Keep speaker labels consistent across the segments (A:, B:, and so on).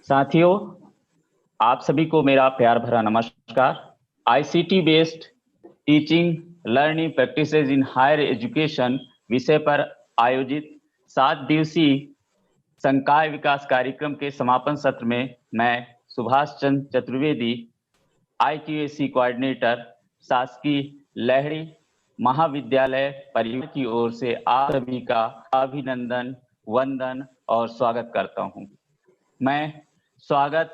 A: साथियों, आप सभी को मेरा प्यार भरा नमस्कार। ICT based teaching learning practices in higher education विषय पर आयोजित 7 दिवसीय संकाय विकास कार्यक्रम के समापन सत्र में मैं सुभाष चंद्र चतुर्वेदी, IQAC कोऑर्डिनेटर, शासकीय लहरी महाविद्यालय परिवार की ओर से आप सभी का अभिनंदन, वंदन और स्वागत करता हूं। मैं स्वागत,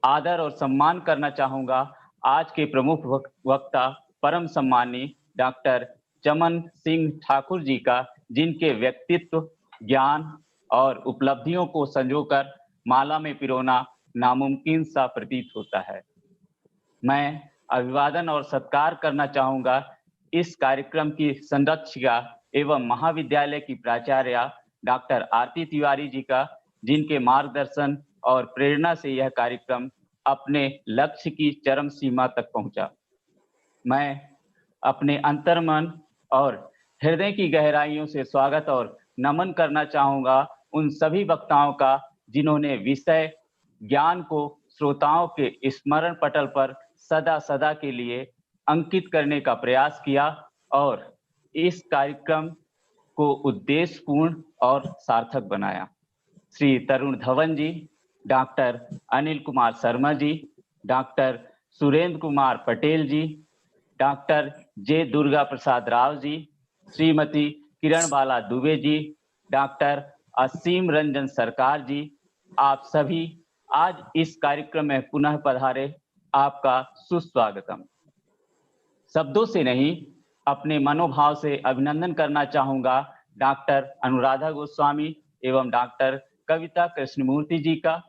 A: आदर और सम्मान करना चाहूंगा आज के प्रमुख वक्ता परम सम्मानी डॉक्टर चमन सिंह ठाकुर जी का, जिनके व्यक्तित्व, ज्ञान और उपलब्धियों को संजोकर माला में पिरोना नामुमकिन सा प्रतीत होता है। मैं अभिवादन और सत्कार करना चाहूंगा इस कार्यक्रम की संरक्षिका एवं महाविद्यालय की प्राचार्य डॉक्टर आरती तिवारी जी का, जिनके मार्गदर्शन और प्रेरणा से यह कार्यक्रम अपने लक्ष्य की चरम सीमा तक पहुंचा। मैं अपने अंतर्मन और हृदय की गहराइयों से स्वागत और नमन करना चाहूंगा उन सभी वक्ताओं का, जिन्होंने विषय ज्ञान को श्रोताओं के स्मरण पटल पर सदा सदा के लिए अंकित करने का प्रयास किया और इस कार्यक्रम को उद्देश्यपूर्ण और सार्थक बनाया। श्री तरुण धवन जी, डॉक्टर अनिल कुमार शर्मा जी, डॉक्टर सुरेंद्र कुमार पटेल जी, डॉक्टर जे दुर्गा प्रसाद राव जी, श्रीमती किरण बाला दुबे जी, डॉक्टर असीम रंजन सरकार जी, आप सभी आज इस कार्यक्रम में पुनः पधारे, आपका सुस्वागतम। शब्दों से नहीं, अपने मनोभाव से अभिनंदन करना चाहूंगा डॉक्टर अनुराधा गोस्वामी एवं डॉक्टर कविता कृष्णमूर्ति जी का,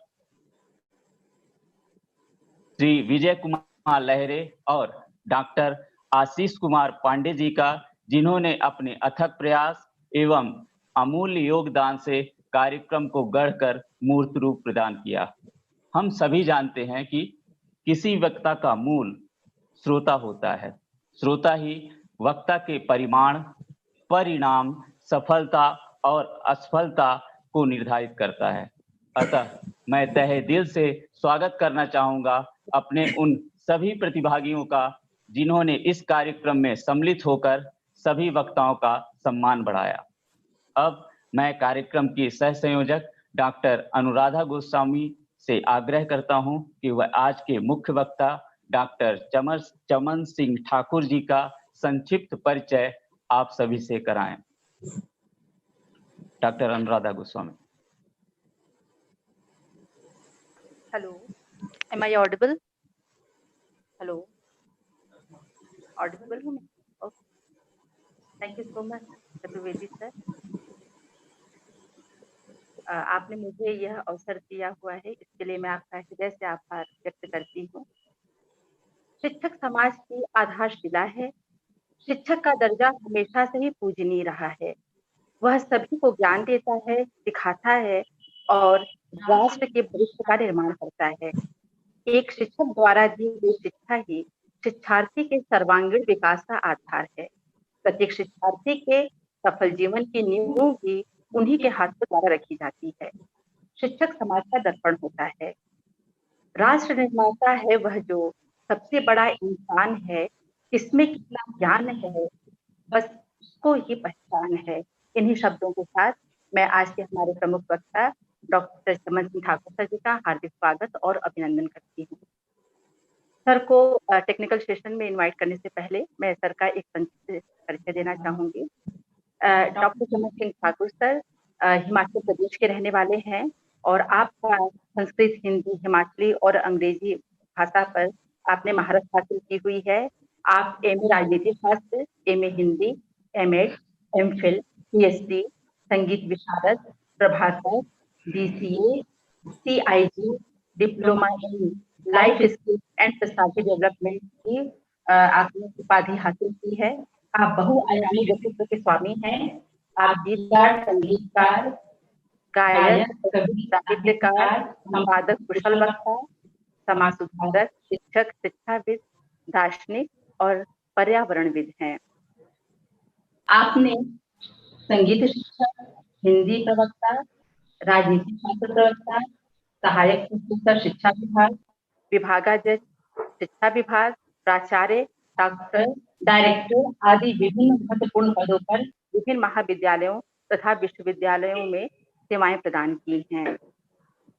A: श्री विजय कुमार लहरे और डॉक्टर आशीष कुमार पांडे जी का, जिन्होंने अपने अथक प्रयास एवं अमूल्य योगदान से कार्यक्रम को गढ़कर मूर्त रूप प्रदान किया। हम सभी जानते हैं कि किसी वक्ता का मूल श्रोता होता है। श्रोता ही वक्ता के परिणाम, सफलता और असफलता को निर्धारित करता है। अतः मैं तहे दिल से स्वागत करना चाहूंगा अपने उन सभी प्रतिभागियों का, जिन्होंने इस कार्यक्रम में सम्मिलित होकर सभी वक्ताओं का सम्मान बढ़ाया। अब मैं कार्यक्रम की सह संयोजक डॉक्टर अनुराधा गोस्वामी से आग्रह करता हूं कि वह आज के मुख्य वक्ता डॉक्टर चमन सिंह ठाकुर जी का संक्षिप्त परिचय आप सभी से कराएं। Doctor Anuradha Goswami.
B: Hello, am I audible? Hello, audible हूँ मैं? Okay. Thank you so much, Chaturvedi sir. आपने मुझे यह अवसर दिया हुआ है, इसके लिए मैं आपका हृदय से आभार व्यक्त करती हूँ। शिक्षक समाज की आधारशिला है। शिक्षक का दर्जा हमेशा से ही पूजनीय रहा है। वह सभी को ज्ञान देता है, सिखाता है और राष्ट्र के भविष्य का निर्माण करता है। एक शिक्षक द्वारा दी गई शिक्षा ही शिक्षार्थी के सर्वांगीण विकास का आधार है। प्रत्येक शिक्षार्थी के सफल जीवन की नींव भी उन्हीं के हाथों द्वारा रखी जाती है। शिक्षक समाज का दर्पण होता है। राष्ट्र निर्माता है वह जो सबसे बड़ा इंसान है। किसमें कितना ज्ञान है, बस उसको ही पहचान है। इन्हीं शब्दों के साथ मैं आज के हमारे प्रमुख वक्ता डॉक्टर चमन सिंह ठाकुर सर जी का हार्दिक स्वागत और अभिनंदन करती हूँ। सर को टेक्निकल सेशन में इनवाइट करने से पहले मैं सर का एक संक्षिप्त परिचय देना चाहूंगी। डॉक्टर चमन सिंह ठाकुर सर हिमाचल प्रदेश के रहने वाले हैं और आपका संस्कृत, हिंदी, हिमाचली और अंग्रेजी भाषा पर आपने महारत हासिल की हुई है। आप MA राजनीति शास्त्र, MA Hindi, MAd, MPhil, PhD, Sangeet Visharad, Prabhakar, DCA, CIG, diploma in life skill and personality development की आपने उपाधि हासिल की है। आप बहुआयामी व्यक्तित्व के स्वामी हैं। आप गीतकार, संगीतकार, गायक, कवि, साहित्यकार, संपादक, कुशल वक्ता, समाज सुधारक, शिक्षक, शिक्षाविद, दार्शनिक और पर्यावरणविद हैं। आपने संगीत शिक्षक, हिंदी प्रवक्ता, राजनीति शास्त्र प्रवक्ता, सहायक प्रोफेसर शिक्षा विभाग, विभागाध्यक्ष शिक्षा विभाग, प्राचार्य, डॉक्टर, डायरेक्टर आदि विभिन्न महत्वपूर्ण पदों पर विभिन्न महाविद्यालयों तथा विश्वविद्यालयों में सेवाएं प्रदान की हैं।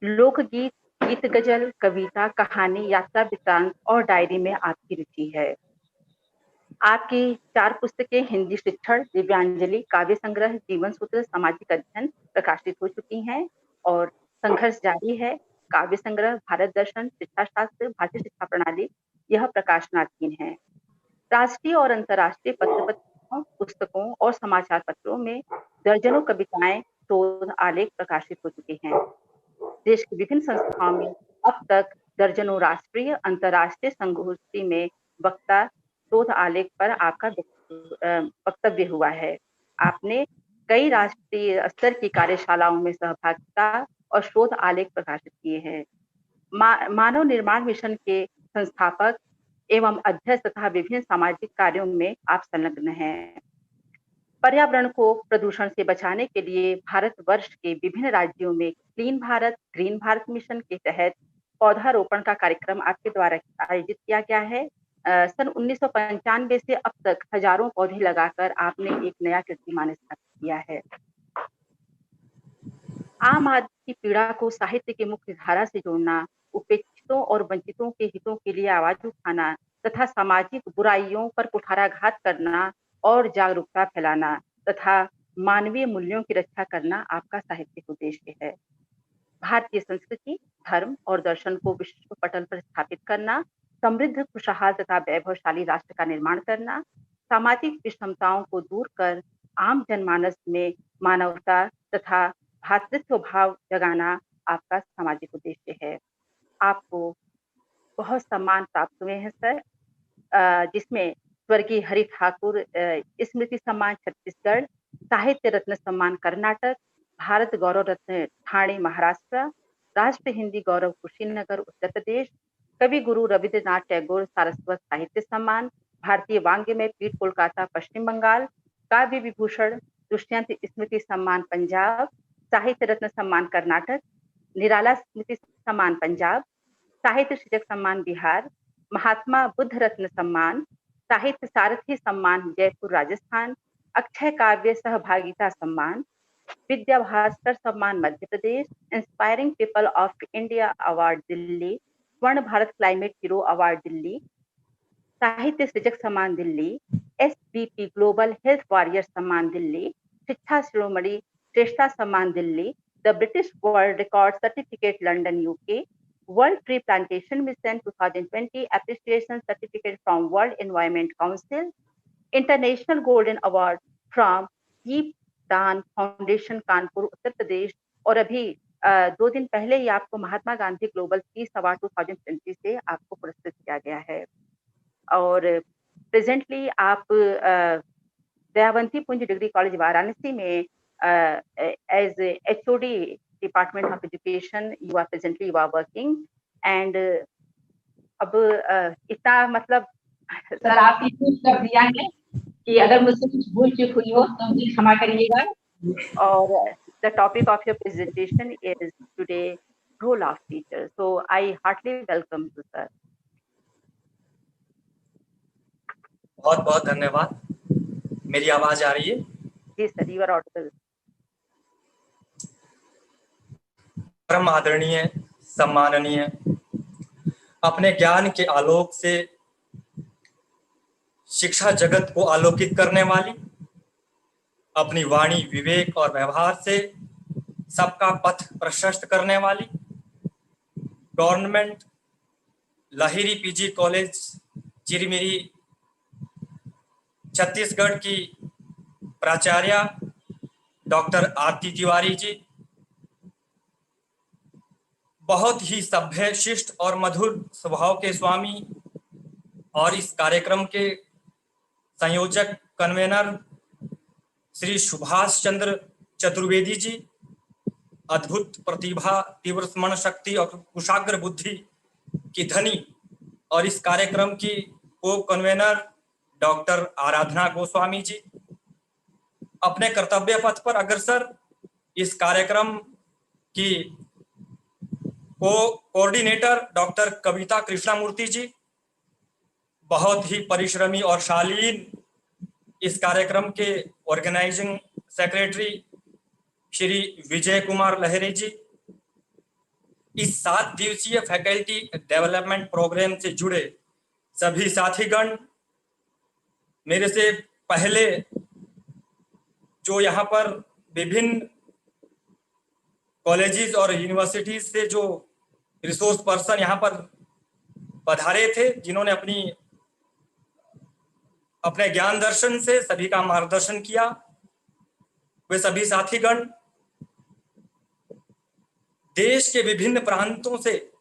B: लोकगीत, गीत गजल, कविता, कहानी, यात्रा वृत्तांत और डायरी में आपकी रुचि है। आपकी 4 पुस्तकें हिंदी शिक्षण, दिव्यांजलि, काव्य संग्रह, जीवन सूत्र, सामाजिक अध्ययन प्रकाशित हो चुकी हैं और संघर्ष जारी है, काव्य संग्रह, भारत दर्शन, शिक्षा शास्त्र, भारतीय शिक्षा प्रणाली, यह प्रकाशनाधीन है। राष्ट्रीय और अंतर्राष्ट्रीय पत्र-पत्रिकाओं, पुस्तकों और समाचार पत्रों में दर्जनों कविताएं, शोध, आलेख प्रकाशित हो चुके हैं। देश की विभिन्न संस्थाओं में अब तक दर्जनों राष्ट्रीय, अंतर्राष्ट्रीय संगोष्ठी में वक्ता, शोध आलेख पर आपका वक्तव्य हुआ है। आपने कई राष्ट्रीय स्तर की कार्यशालाओं में सहभागिता और शोध आलेख प्रकाशित किए हैं। मानव निर्माण मिशन के संस्थापक एवं अध्यक्ष तथा विभिन्न सामाजिक कार्यों में आप संलग्न हैं। पर्यावरण को प्रदूषण से बचाने के लिए भारतवर्ष के विभिन्न राज्यों में clean Bharat, green Bharat mission के तहत पौधारोपण का कार्यक्रम आपके द्वारा आयोजित किया गया है। सन 1995 से अब तक हजारों पौधे लगाकर आपने एक नया कीर्तिमान स्थापित किया है। आम आदमी की पीड़ा को साहित्य की मुख्य धारा से जोड़ना, उपेक्षितों और वंचितों के हितों के लिए आवाज उठाना तथा सामाजिक बुराइयों पर कुठाराघात करना और जागरूकता फैलाना तथा मानवीय मूल्यों की रक्षा करना आपका साहित्यिक उद्देश्य है। भारतीय संस्कृति, धर्म और दर्शन को विश्व पटल पर स्थापित करना, समृद्ध, खुशहाल तथा वैभवशाली राष्ट्र का निर्माण करना, सामाजिक विषमताओं को दूर कर आम जनमानस में मानवता तथा भ्रातृत्व भाव जगाना आपका सामाजिक उद्देश्य है। आपको बहुत सम्मान प्राप्त हुए हैं सर, जिसमें स्वर्गीय हरि ठाकुर स्मृति सम्मान छत्तीसगढ़, साहित्य रत्न सम्मान कर्नाटक, भारत गौरव रत्न ठाणे महाराष्ट्र, राष्ट्र हिंदी गौरव कुशीनगर उत्तर प्रदेश, कवि गुरु रविंद्रनाथ टैगोर सारस्वत साहित्य सम्मान, भारतीय वांग्मय पीठ कोलकाता पश्चिम बंगाल, काव्य विभूषण दुष्यंत स्मृति सम्मान पंजाब, साहित्य रत्न सम्मान कर्नाटक, निराला स्मृति सम्मान पंजाब, साहित्य सृजक सम्मान बिहार, महात्मा बुद्ध रत्न सम्मान, साहित्य सारथी सम्मान जयपुर राजस्थान, अक्षय काव्य सहभागिता सम्मान, विद्या भास्कर सम्मान Madhya Pradesh, inspiring people of India award Delhi, Swarna Bharat climate hero award Delhi, साहित्य सृजक सम्मान Delhi, SBP global health warrior सम्मान दिल्ली, शिक्षा शिरोमणि श्रेष्ठता सम्मान Delhi, the British world record certificate London UK, World Tree Plantation Mission 2020 Appreciation Certificate from World Environment Council, International Golden Award from Deep दान foundation Kanpur Uttar Pradesh और अभी 2 दिन पहले ही आपको Mahatma Gandhi global peace award 2020 से आपको पुरस्कृत किया गया है। और प्रेजेंटली आप दयावंती पुंज डिग्री कॉलेज वाराणसी में as HOD department of education you are working and अब इतना मतलब सर आपकी कुछ कर दिया है कि अगर मुझसे कुछ भूल चूक हुई हो तो मुझे क्षमा करिएगा। और the topic of your presentation is today role of teacher, so I heartly welcome you sir.
C: बहुत बहुत धन्यवाद। मेरी आवाज आ रही है?
B: जी सर, यू आर ऑडिबल।
C: परम आदरणीय, सम्माननीय, अपने ज्ञान के आलोक से शिक्षा जगत को आलोकित करने वाली, अपनी वाणी, विवेक और व्यवहार से सबका पथ प्रशस्त करने वाली, government Lahiri PG college Chirmiri Chhattisgarh की प्राचार्य डॉक्टर आरती तिवारी जी, बहुत ही सभ्य, शिष्ट और मधुर स्वभाव के स्वामी और इस कार्यक्रम के संयोजक कन्वेनर श्री सुभाष चंद्र चतुर्वेदी जी, अद्भुत प्रतिभा, तीव्र स्मरण शक्ति और कुशाग्र बुद्धि की धनी, और इस कार्यक्रम की को कन्वेनर डॉक्टर आराधना गोस्वामी जी, अपने कर्तव्य पथ पर अग्रसर इस कार्यक्रम की कोऑर्डिनेटर डॉक्टर कविता कृष्णामूर्ति जी, बहुत ही परिश्रमी और शालीन इस कार्यक्रम के ऑर्गेनाइजिंग सेक्रेटरी श्री विजय कुमार लहरी जी, इस 7 दिवसीय फैकल्टी डेवलपमेंट प्रोग्राम से जुड़े सभी साथीगण, मेरे से पहले जो यहाँ पर विभिन्न कॉलेजेस और यूनिवर्सिटीज से जो रिसोर्स पर्सन यहाँ पर पधारे थे, जिन्होंने अपने ज्ञान दर्शन से सभी का मार्गदर्शन किया, वे सभी साथीगण, देश के विभिन्न प्रांतों से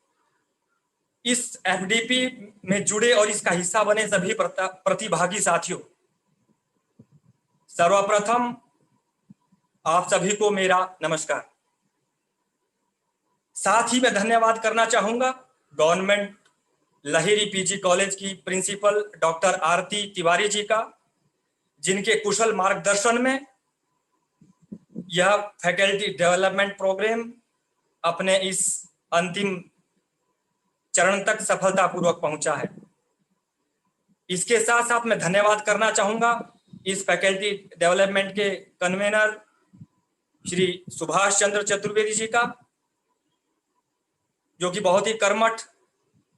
C: इस एफडीपी में जुड़े और इसका हिस्सा बने सभी प्रतिभागी साथियों, सर्वप्रथम आप सभी को मेरा नमस्कार। साथ ही मैं धन्यवाद करना चाहूंगा गवर्नमेंट लहेरी पीजी कॉलेज की प्रिंसिपल डॉक्टर आरती तिवारी जी का, जिनके कुशल मार्गदर्शन में यह फैकल्टी डेवलपमेंट प्रोग्राम अपने इस अंतिम चरण तक सफलतापूर्वक पहुंचा है। इसके साथ साथ मैं धन्यवाद करना चाहूंगा इस फैकल्टी डेवलपमेंट के कन्वेनर श्री सुभाष चंद्र चतुर्वेदी जी का, जो कि बहुत ही कर्मठ,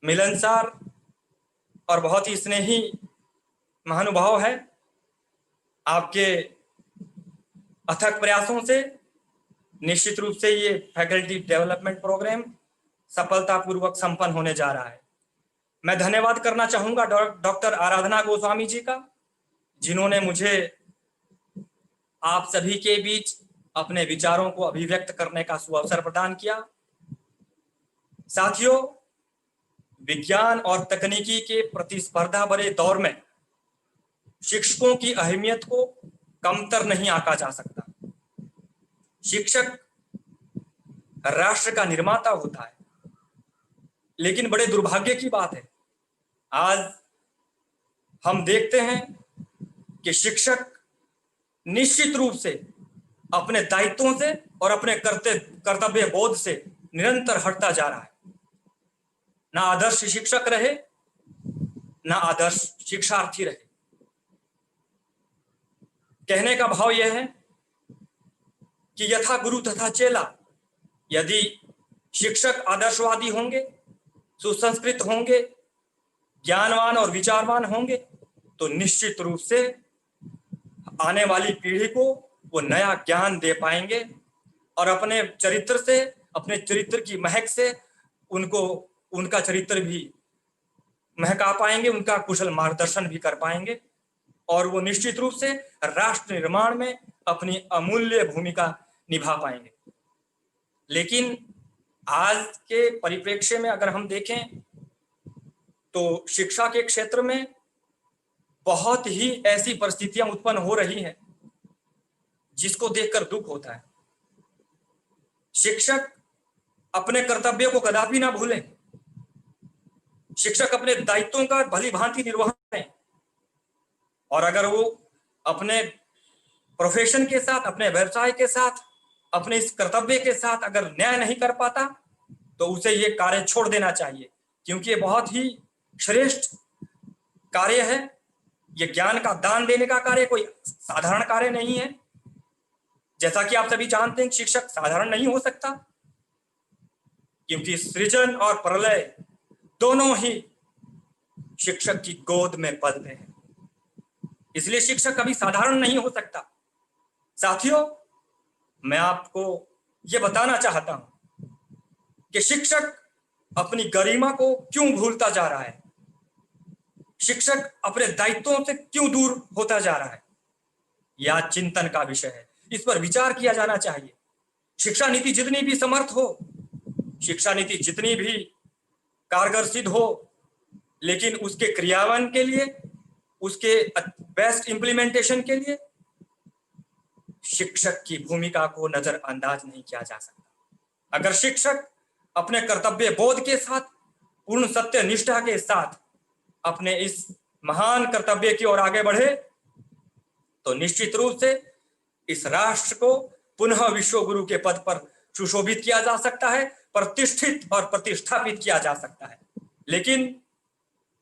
C: मिलनसार और बहुत ही स्नेही महानुभाव है। आपके अथक प्रयासों से निश्चित रूप से ये फैकल्टी डेवलपमेंट प्रोग्राम सफलतापूर्वक संपन्न होने जा रहा है। मैं धन्यवाद करना चाहूंगा डॉक्टर आराधना गोस्वामी जी का, जिन्होंने मुझे आप सभी के बीच अपने विचारों को अभिव्यक्त करने का सुअवसर प्रदान किया। साथियों, विज्ञान और तकनीकी के प्रतिस्पर्धा भरे दौर में शिक्षकों की अहमियत को कमतर नहीं आंका जा सकता। शिक्षक राष्ट्र का निर्माता होता है, लेकिन बड़े दुर्भाग्य की बात है, आज हम देखते हैं कि शिक्षक निश्चित रूप से अपने दायित्वों से और अपने कर्तव्य बोध से निरंतर हटता जा रहा है। ना आदर्श शिक्षक रहे, ना आदर्श शिक्षार्थी रहे। कहने का भाव यह है कि यथा गुरु तथा चेला, यदि शिक्षक आदर्शवादी होंगे, सुसंस्कृत होंगे, ज्ञानवान और विचारवान होंगे, तो निश्चित रूप से आने वाली पीढ़ी को वो नया ज्ञान दे पाएंगे और अपने चरित्र से, अपने चरित्र की महक से उनका चरित्र भी महका पाएंगे, उनका कुशल मार्गदर्शन भी कर पाएंगे और वो निश्चित रूप से राष्ट्र निर्माण में अपनी अमूल्य भूमिका निभा पाएंगे। लेकिन आज के परिप्रेक्ष्य में अगर हम देखें तो शिक्षा के क्षेत्र में बहुत ही ऐसी परिस्थितियां उत्पन्न हो रही हैं जिसको देखकर दुख होता है। शिक्षक अपने कर्तव्यों को कदापि ना भूलें। शिक्षक अपने दायित्वों का भली भांति निर्वहन करें और अगर वो अपने प्रोफेशन के साथ, अपने व्यवसाय के साथ, अपने इस कर्तव्य के साथ अगर न्याय नहीं कर पाता तो उसे ये कार्य छोड़ देना चाहिए, क्योंकि ये बहुत ही श्रेष्ठ कार्य है। ये ज्ञान का दान देने का कार्य कोई साधारण कार्य नहीं है। जैसा कि आप सभी जानते हैं, शिक्षक साधारण नहीं हो सकता, क्योंकि सृजन और प्रलय दोनों ही शिक्षक की गोद में पलते हैं। इसलिए शिक्षक कभी साधारण नहीं हो सकता। साथियों, मैं आपको यह बताना चाहता हूं कि शिक्षक अपनी गरिमा को क्यों भूलता जा रहा है, शिक्षक अपने दायित्वों से क्यों दूर होता जा रहा है। यह चिंतन का विषय है, इस पर विचार किया जाना चाहिए। शिक्षा नीति जितनी भी समर्थ हो, शिक्षा नीति जितनी भी कारगर सिद्ध हो, लेकिन उसके क्रियान्वयन के लिए, उसके बेस्ट इंप्लीमेंटेशन के लिए शिक्षक की भूमिका को नजरअंदाज नहीं किया जा सकता। अगर शिक्षक अपने कर्तव्य बोध के साथ, पूर्ण सत्य निष्ठा के साथ अपने इस महान कर्तव्य की ओर आगे बढ़े तो निश्चित रूप से इस राष्ट्र को पुनः विश्व गुरु के पद पर सुशोभित किया जा सकता है, प्रतिष्ठित और प्रतिष्ठापित किया जा सकता है। लेकिन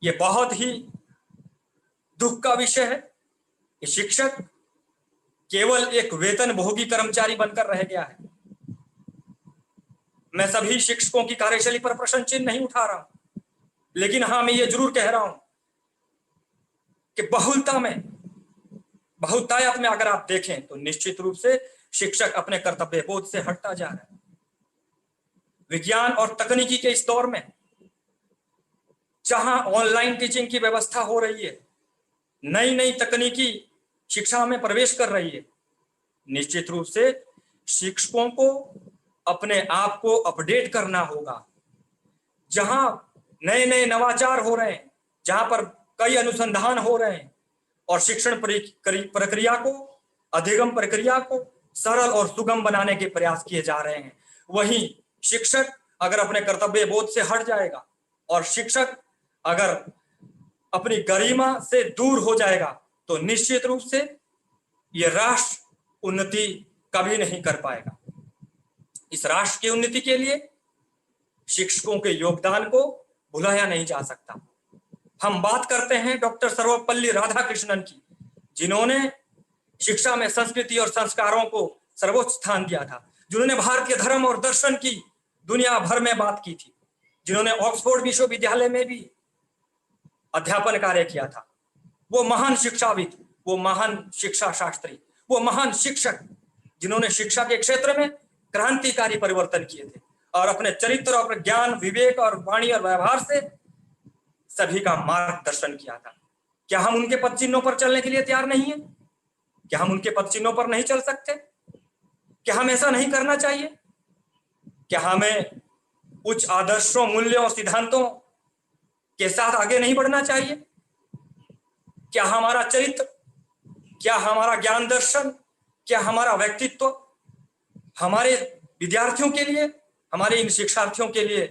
C: ये बहुत ही दुख का विषय है कि शिक्षक केवल एक वेतन भोगी कर्मचारी बनकर रह गया है। मैं सभी शिक्षकों की कार्यशैली पर प्रश्न चिन्ह नहीं उठा रहा हूं, लेकिन हाँ, मैं ये जरूर कह रहा हूं कि बहुतायत में अगर आप देखें तो निश्चित रूप से शिक्षक अपने कर्तव्य बोध से हटता जा रहा है। विज्ञान और तकनीकी के इस दौर में जहां ऑनलाइन टीचिंग की व्यवस्था हो रही है, नई नई तकनीकी शिक्षा में प्रवेश कर रही है, निश्चित रूप से शिक्षकों को अपने आप को अपडेट करना होगा। जहां नए नए नवाचार हो रहे हैं, जहां पर कई अनुसंधान हो रहे हैं और शिक्षण प्रक्रिया को, अधिगम प्रक्रिया को सरल और सुगम बनाने के प्रयास किए जा रहे हैं, वहीं शिक्षक अगर अपने कर्तव्य बोध से हट जाएगा और शिक्षक अगर अपनी गरिमा से दूर हो जाएगा तो निश्चित रूप से यह राष्ट्र उन्नति कभी नहीं कर पाएगा। इस राष्ट्र की उन्नति के लिए शिक्षकों के योगदान को भुलाया नहीं जा सकता। हम बात करते हैं डॉक्टर सर्वपल्ली राधाकृष्णन की, जिन्होंने शिक्षा में संस्कृति और संस्कारों को सर्वोच्च स्थान दिया था, जिन्होंने भारतीय धर्म और दर्शन की दुनिया भर में बात की थी, जिन्होंने ऑक्सफोर्ड विश्वविद्यालय में भी अध्यापन कार्य किया था। वो महान शिक्षाविद, वो महान शिक्षा शास्त्री, वो महान शिक्षक, जिन्होंने शिक्षा के क्षेत्र में क्रांतिकारी परिवर्तन किए थे और अपने चरित्र और अपने ज्ञान, विवेक और वाणी और व्यवहार से सभी का मार्गदर्शन किया था। क्या हम उनके पद चिन्हों पर चलने के लिए तैयार नहीं है? क्या हम उनके पद चिन्हों पर नहीं चल सकते? क्या हम ऐसा नहीं करना चाहिए? क्या हमें उच्च आदर्शों, मूल्यों और सिद्धांतों के साथ आगे नहीं बढ़ना चाहिए? क्या हमारा चरित्र, क्या हमारा ज्ञान दर्शन, क्या हमारा व्यक्तित्व हमारे विद्यार्थियों के लिए, हमारे इन शिक्षार्थियों के लिए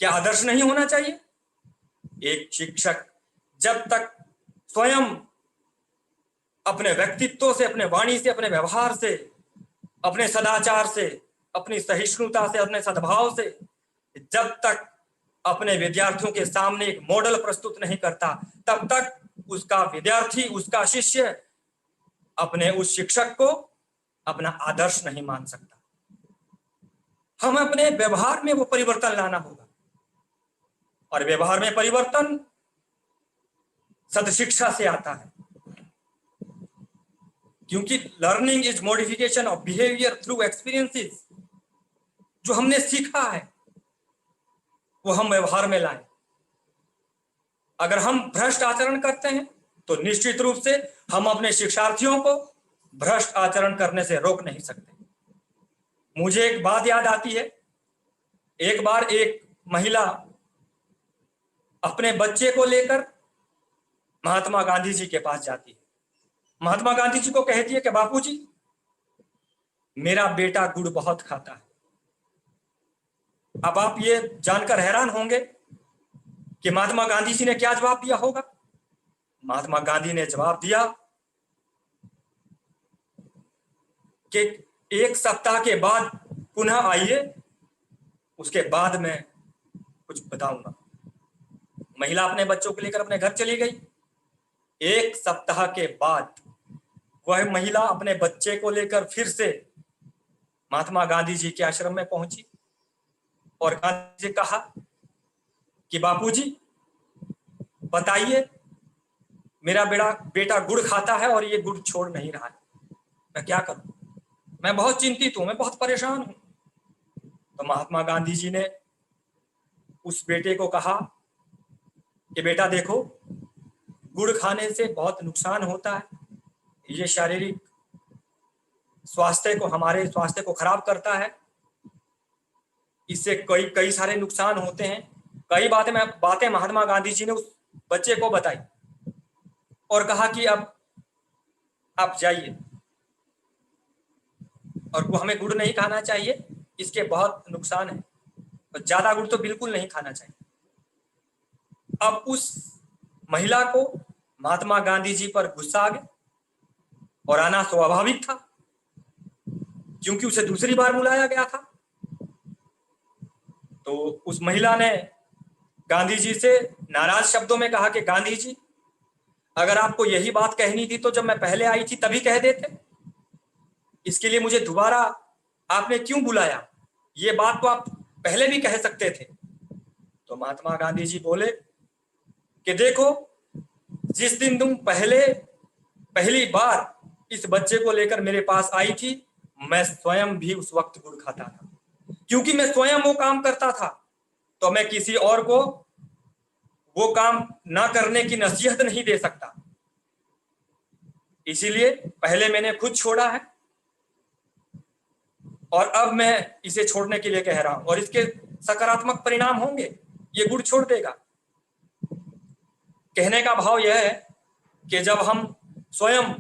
C: क्या आदर्श नहीं होना चाहिए? एक शिक्षक जब तक स्वयं अपने व्यक्तित्व से, अपने वाणी से, अपने व्यवहार से, अपने सदाचार से, अपनी सहिष्णुता से, अपने सद्भाव से जब तक अपने विद्यार्थियों के सामने एक मॉडल प्रस्तुत नहीं करता, तब तक उसका विद्यार्थी, उसका शिष्य अपने उस शिक्षक को अपना आदर्श नहीं मान सकता। हम अपने व्यवहार में वो परिवर्तन लाना होगा और व्यवहार में परिवर्तन सदशिक्षा से आता है, क्योंकि learning is modification of behaviour through experiences. जो हमने सीखा है वो हम व्यवहार में लाएं। अगर हम भ्रष्ट आचरण करते हैं तो निश्चित रूप से हम अपने शिक्षार्थियों को भ्रष्ट आचरण करने से रोक नहीं सकते। मुझे एक बात याद आती है, एक बार एक महिला अपने बच्चे को लेकर महात्मा गांधी जी के पास जाती है। महात्मा गांधी जी को कहती है कि बापूजी, मेरा बेटा गुड़ बहुत खाता है। अब आप ये जानकर हैरान होंगे कि महात्मा गांधी जी ने क्या जवाब दिया होगा। महात्मा गांधी ने जवाब दिया कि एक सप्ताह के बाद पुनः आइए, उसके बाद मैं कुछ बताऊंगा। महिला अपने बच्चों को लेकर अपने घर चली गई। एक सप्ताह के बाद वह महिला अपने बच्चे को लेकर फिर से महात्मा गांधी जी के आश्रम में पहुंची और गांधी जी कहा कि बापूजी बताइए, मेरा बेटा गुड़ खाता है और ये गुड़ छोड़ नहीं रहा है, मैं क्या करूं? मैं बहुत चिंतित हूं, मैं बहुत परेशान हूं। तो महात्मा गांधी जी ने उस बेटे को कहा कि बेटा देखो, गुड़ खाने से बहुत नुकसान होता है, ये शारीरिक स्वास्थ्य को, हमारे स्वास्थ्य को खराब करता है, इससे कई सारे नुकसान होते हैं। कई बातें महात्मा गांधी जी ने उस बच्चे को बताई और कहा कि अब आप जाइए और वो हमें गुड़ नहीं खाना चाहिए, इसके बहुत नुकसान है, और ज्यादा गुड़ तो बिल्कुल नहीं खाना चाहिए। अब उस महिला को महात्मा गांधी जी पर गुस्सा आ गया और आना स्वाभाविक था, क्योंकि उसे दूसरी बार बुलाया गया था तो उस महिला ने गांधी जी से नाराज शब्दों में कहा कि गांधी जी, अगर आपको यही बात कहनी थी तो जब मैं पहले आई थी तभी कह देते, इसके लिए मुझे दोबारा आपने क्यों बुलाया? ये बात तो आप पहले भी कह सकते थे। तो महात्मा गांधी जी बोले कि देखो, जिस दिन तुम पहली बार इस बच्चे को लेकर मेरे पास आई थी, मैं स्वयं भी उस वक्त गुड़ खाता था, क्योंकि मैं स्वयं वो काम करता था, तो मैं किसी और को वो काम ना करने की नसीहत नहीं दे सकता। इसीलिए पहले मैंने खुद छोड़ा है और अब मैं इसे छोड़ने के लिए कह रहा हूं, और इसके सकारात्मक परिणाम होंगे, ये गुड़ छोड़ देगा। कहने का भाव यह है कि जब हम स्वयं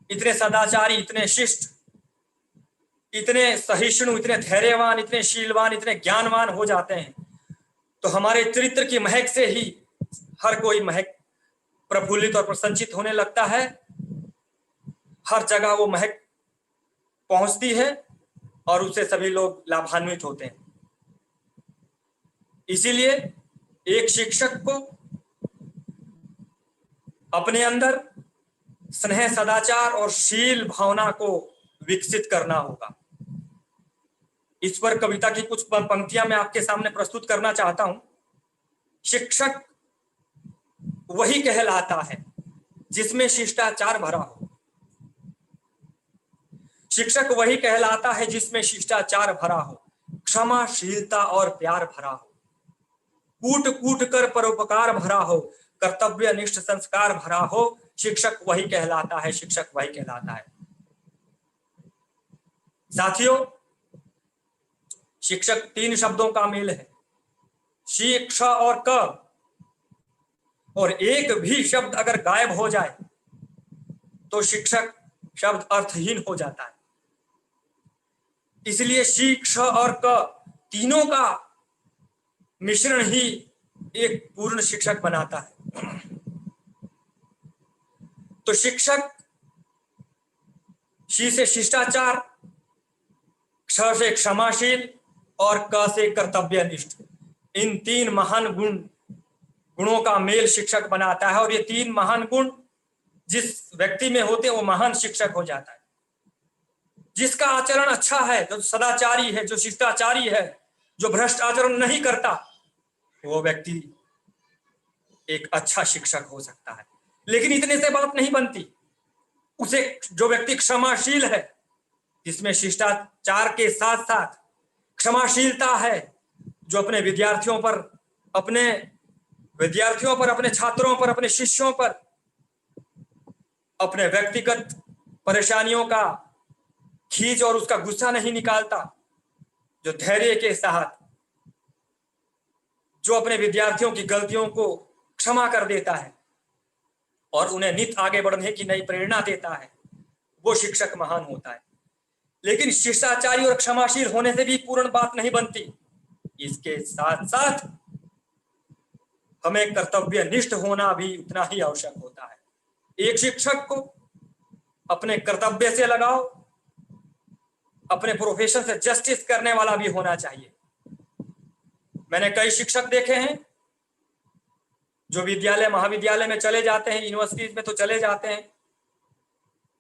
C: इतने सदाचारी, इतने शिष्ट, इतने सहिष्णु, इतने धैर्यवान, इतने शीलवान, इतने ज्ञानवान हो जाते हैं, तो हमारे चरित्र की महक से ही हर कोई महक प्रफुल्लित और प्रसन्नचित होने लगता है। हर जगह वो महक पहुंचती है और उससे सभी लोग लाभान्वित होते हैं। इसीलिए एक शिक्षक को अपने अंदर स्नेह, सदाचार और शील भावना को विकसित करना होगा। इस पर कविता की कुछ पंक्तियां मैं आपके सामने प्रस्तुत करना चाहता हूं। शिक्षक वही कहलाता है जिसमें शिष्टाचार भरा हो। शिक्षक वही कहलाता है जिसमें शिष्टाचार भरा हो, क्षमाशीलता और प्यार भरा हो, कूट कूट कर परोपकार भरा हो, कर्तव्यनिष्ठ संस्कार भरा हो। शिक्षक वही कहलाता है, शिक्षक वही कहलाता है। साथियों, शिक्षक 3 शब्दों का मेल है, शिक्षा और क, और एक भी शब्द अगर गायब हो जाए तो शिक्षक शब्द अर्थहीन हो जाता है। इसलिए शिक्षा और क तीनों का मिश्रण ही एक पूर्ण शिक्षक बनाता है। तो शिक्षक शी से शिष्टाचार, क्ष से क्षमाशील और क से कर्तव्यनिष्ठ, इन 3 महान गुणों का मेल शिक्षक बनाता है। और ये 3 महान गुण जिस व्यक्ति में होते हैं वो महान शिक्षक हो जाता है। जिसका आचरण अच्छा है, जो सदाचारी है, जो शिष्टाचारी है, जो भ्रष्ट आचरण नहीं करता, वो व्यक्ति एक अच्छा शिक्षक हो सकता है। लेकिन इतने से बात नहीं बनती। उसे जो व्यक्ति क्षमाशील है, जिसमें शिष्टाचार के साथ साथ क्षमाशीलता है, जो अपने विद्यार्थियों पर, अपने छात्रों पर, अपने शिष्यों पर अपने व्यक्तिगत परेशानियों का खींच और उसका गुस्सा नहीं निकालता, जो धैर्य के साथ, जो अपने विद्यार्थियों की गलतियों को क्षमा कर देता है और उन्हें नित आगे बढ़ने की नई प्रेरणा देता है, वो शिक्षक महान होता है। लेकिन शिष्टाचारी और क्षमाशील होने से भी पूर्ण बात नहीं बनती। इसके साथ साथ हमें कर्तव्यनिष्ठ होना भी उतना ही आवश्यक होता है। एक शिक्षक को अपने कर्तव्य से लगाओ, अपने प्रोफेशन से जस्टिस करने वाला भी होना चाहिए। मैंने कई शिक्षक देखे हैं जो विद्यालय, महाविद्यालय में चले जाते हैं, यूनिवर्सिटीज में तो चले जाते हैं,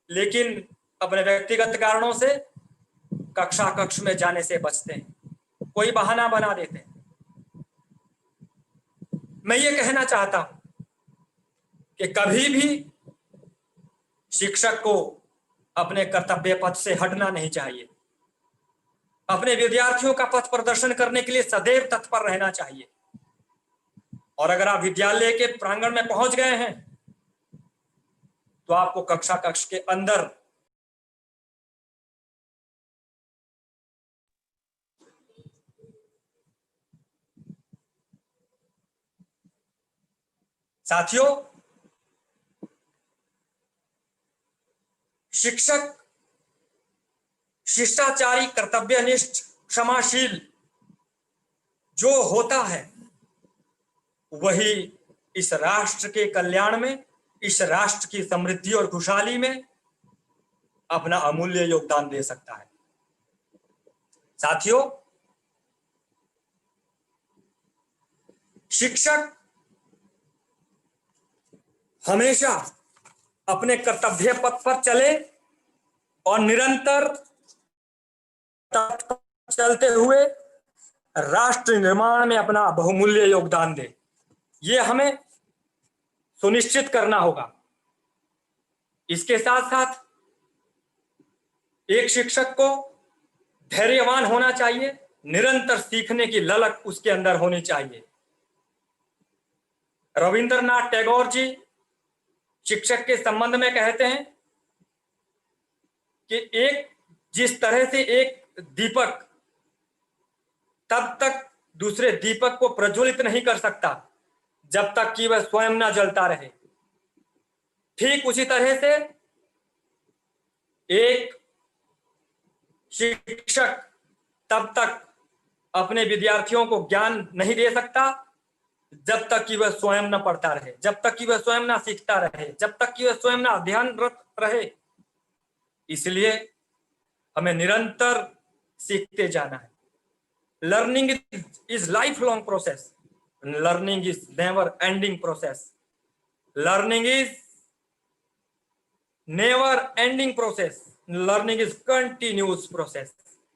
C: लेकिन अपने व्यक्तिगत कारणों से कक्ष में जाने से बचते हैं, कोई बहाना बना देते हैं। मैं ये कहना चाहता हूं कि कभी भी शिक्षक को अपने कर्तव्य पथ से हटना नहीं चाहिए। अपने विद्यार्थियों का पथ प्रदर्शन करने के लिए सदैव तत्पर रहना चाहिए। और अगर आप विद्यालय के प्रांगण में पहुंच गए हैं तो आपको कक्ष के अंदर साथियों, शिक्षक शिष्टाचारी, कर्तव्यनिष्ठ, क्षमाशील जो होता है, वही इस राष्ट्र के कल्याण में, इस राष्ट्र की समृद्धि और खुशहाली में अपना अमूल्य योगदान दे सकता है। साथियों, शिक्षक हमेशा अपने कर्तव्य पथ पर चले और निरंतर चलते हुए राष्ट्र निर्माण में अपना बहुमूल्य योगदान दे। ये हमें सुनिश्चित करना होगा। इसके साथ साथ एक शिक्षक को धैर्यवान होना चाहिए, निरंतर सीखने की ललक उसके अंदर होनी चाहिए। रविंद्रनाथ टैगोर जी शिक्षक के संबंध में कहते हैं कि जिस तरह से एक दीपक तब तक दूसरे दीपक को प्रज्वलित नहीं कर सकता जब तक कि वह स्वयं ना जलता रहे, ठीक उसी तरह से एक शिक्षक तब तक अपने विद्यार्थियों को ज्ञान नहीं दे सकता जब तक कि वह स्वयं न पढ़ता रहे, जब तक कि वह स्वयं ना सीखता रहे, जब तक कि वह स्वयं ना अध्ययनरत रहे। इसलिए हमें निरंतर सीखते जाना है। Learning is life long process, learning is never ending process, learning is never ending process, learning is continuous process.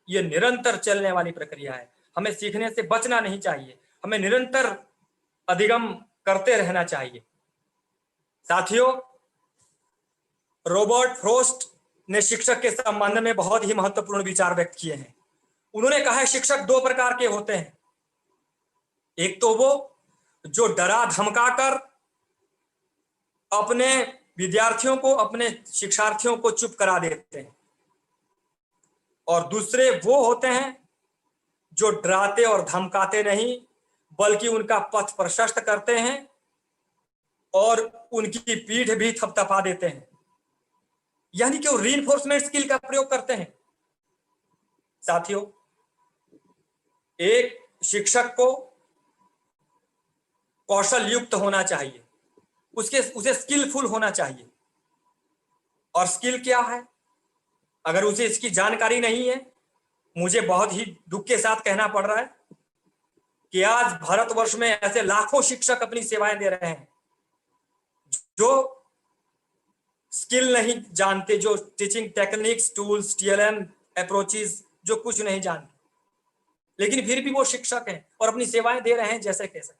C: ये निरंतर चलने वाली प्रक्रिया है। हमें सीखने से बचना नहीं चाहिए, हमें निरंतर अधिगम करते रहना चाहिए। साथियों, रॉबर्ट फ्रॉस्ट ने शिक्षक के संबंध में बहुत ही महत्वपूर्ण विचार व्यक्त किए हैं। उन्होंने कहा है शिक्षक दो प्रकार के होते हैं। एक तो वो जो डरा धमकाकर अपने विद्यार्थियों को, अपने शिक्षार्थियों को चुप करा देते हैं, और दूसरे वो होते हैं जो डराते और धमकाते नहीं बल्कि उनका पथ प्रशस्त करते हैं और उनकी पीठ भी थपथपा देते हैं, यानी कि वो रीइंफोर्समेंट स्किल का प्रयोग करते हैं। साथियों, एक शिक्षक को कौशल युक्त होना चाहिए, उसे स्किलफुल होना चाहिए। और स्किल क्या है? अगर उसे इसकी जानकारी नहीं है, मुझे बहुत ही दुख के साथ कहना पड़ रहा है कि आज भारतवर्ष में ऐसे लाखों शिक्षक अपनी सेवाएं दे रहे हैं जो स्किल नहीं जानते, जो teaching techniques, tools, TLM approaches जो कुछ नहीं जानते, लेकिन फिर भी वो शिक्षक हैं और अपनी सेवाएं दे रहे हैं जैसे कैसे।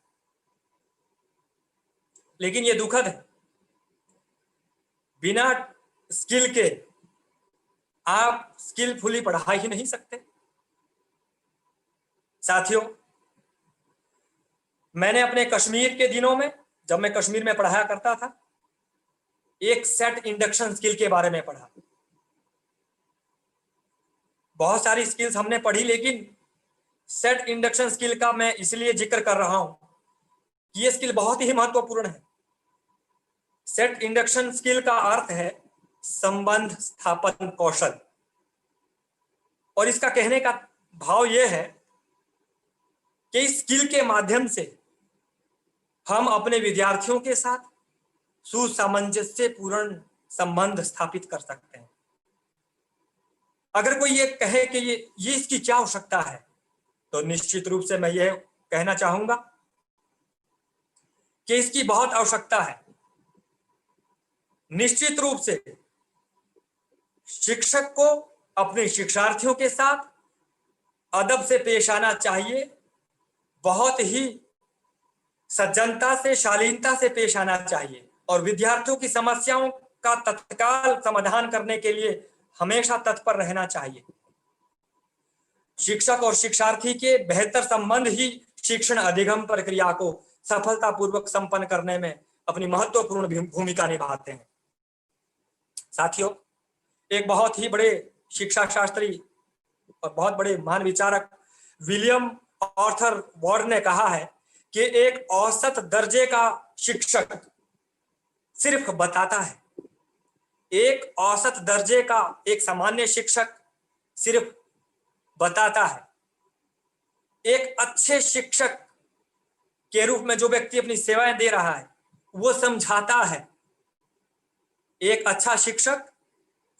C: लेकिन ये दुखद है, बिना स्किल के आप स्किलफुली पढ़ा ही नहीं सकते। साथियों, मैंने अपने कश्मीर के दिनों में, जब मैं कश्मीर में पढ़ाया करता था, एक सेट इंडक्शन स्किल के बारे में पढ़ा। बहुत सारी स्किल्स हमने पढ़ी, लेकिन सेट इंडक्शन स्किल का मैं इसलिए जिक्र कर रहा हूं कि ये स्किल बहुत ही महत्वपूर्ण है। सेट इंडक्शन स्किल का अर्थ है संबंध स्थापन कौशल, और इसका कहने का भाव यह है कि इस स्किल के माध्यम से हम अपने विद्यार्थियों के साथ सुसामंजस्यपूर्ण संबंध स्थापित कर सकते हैं। अगर कोई ये कहे कि ये इसकी क्या आवश्यकता है, तो निश्चित रूप से मैं ये कहना चाहूंगा कि इसकी बहुत आवश्यकता है। निश्चित रूप से शिक्षक को अपने शिक्षार्थियों के साथ अदब से पेश आना चाहिए, बहुत ही सज्जनता से, शालीनता से पेश आना चाहिए, और विद्यार्थियों की समस्याओं का तत्काल समाधान करने के लिए हमेशा तत्पर रहना चाहिए। शिक्षक और शिक्षार्थी के बेहतर संबंध ही शिक्षण अधिगम प्रक्रिया को सफलतापूर्वक संपन्न करने में अपनी महत्वपूर्ण भूमिका निभाते हैं। साथियों, एक बहुत ही बड़े शिक्षा शास्त्री और बहुत बड़े महान विचारक विलियम आर्थर वार्ड ने कहा है कि एक औसत दर्जे का शिक्षक सिर्फ बताता है, एक औसत दर्जे का एक सामान्य शिक्षक सिर्फ बताता है। एक अच्छे शिक्षक के रूप में जो व्यक्ति अपनी सेवाएं दे रहा है वो समझाता है। एक अच्छा शिक्षक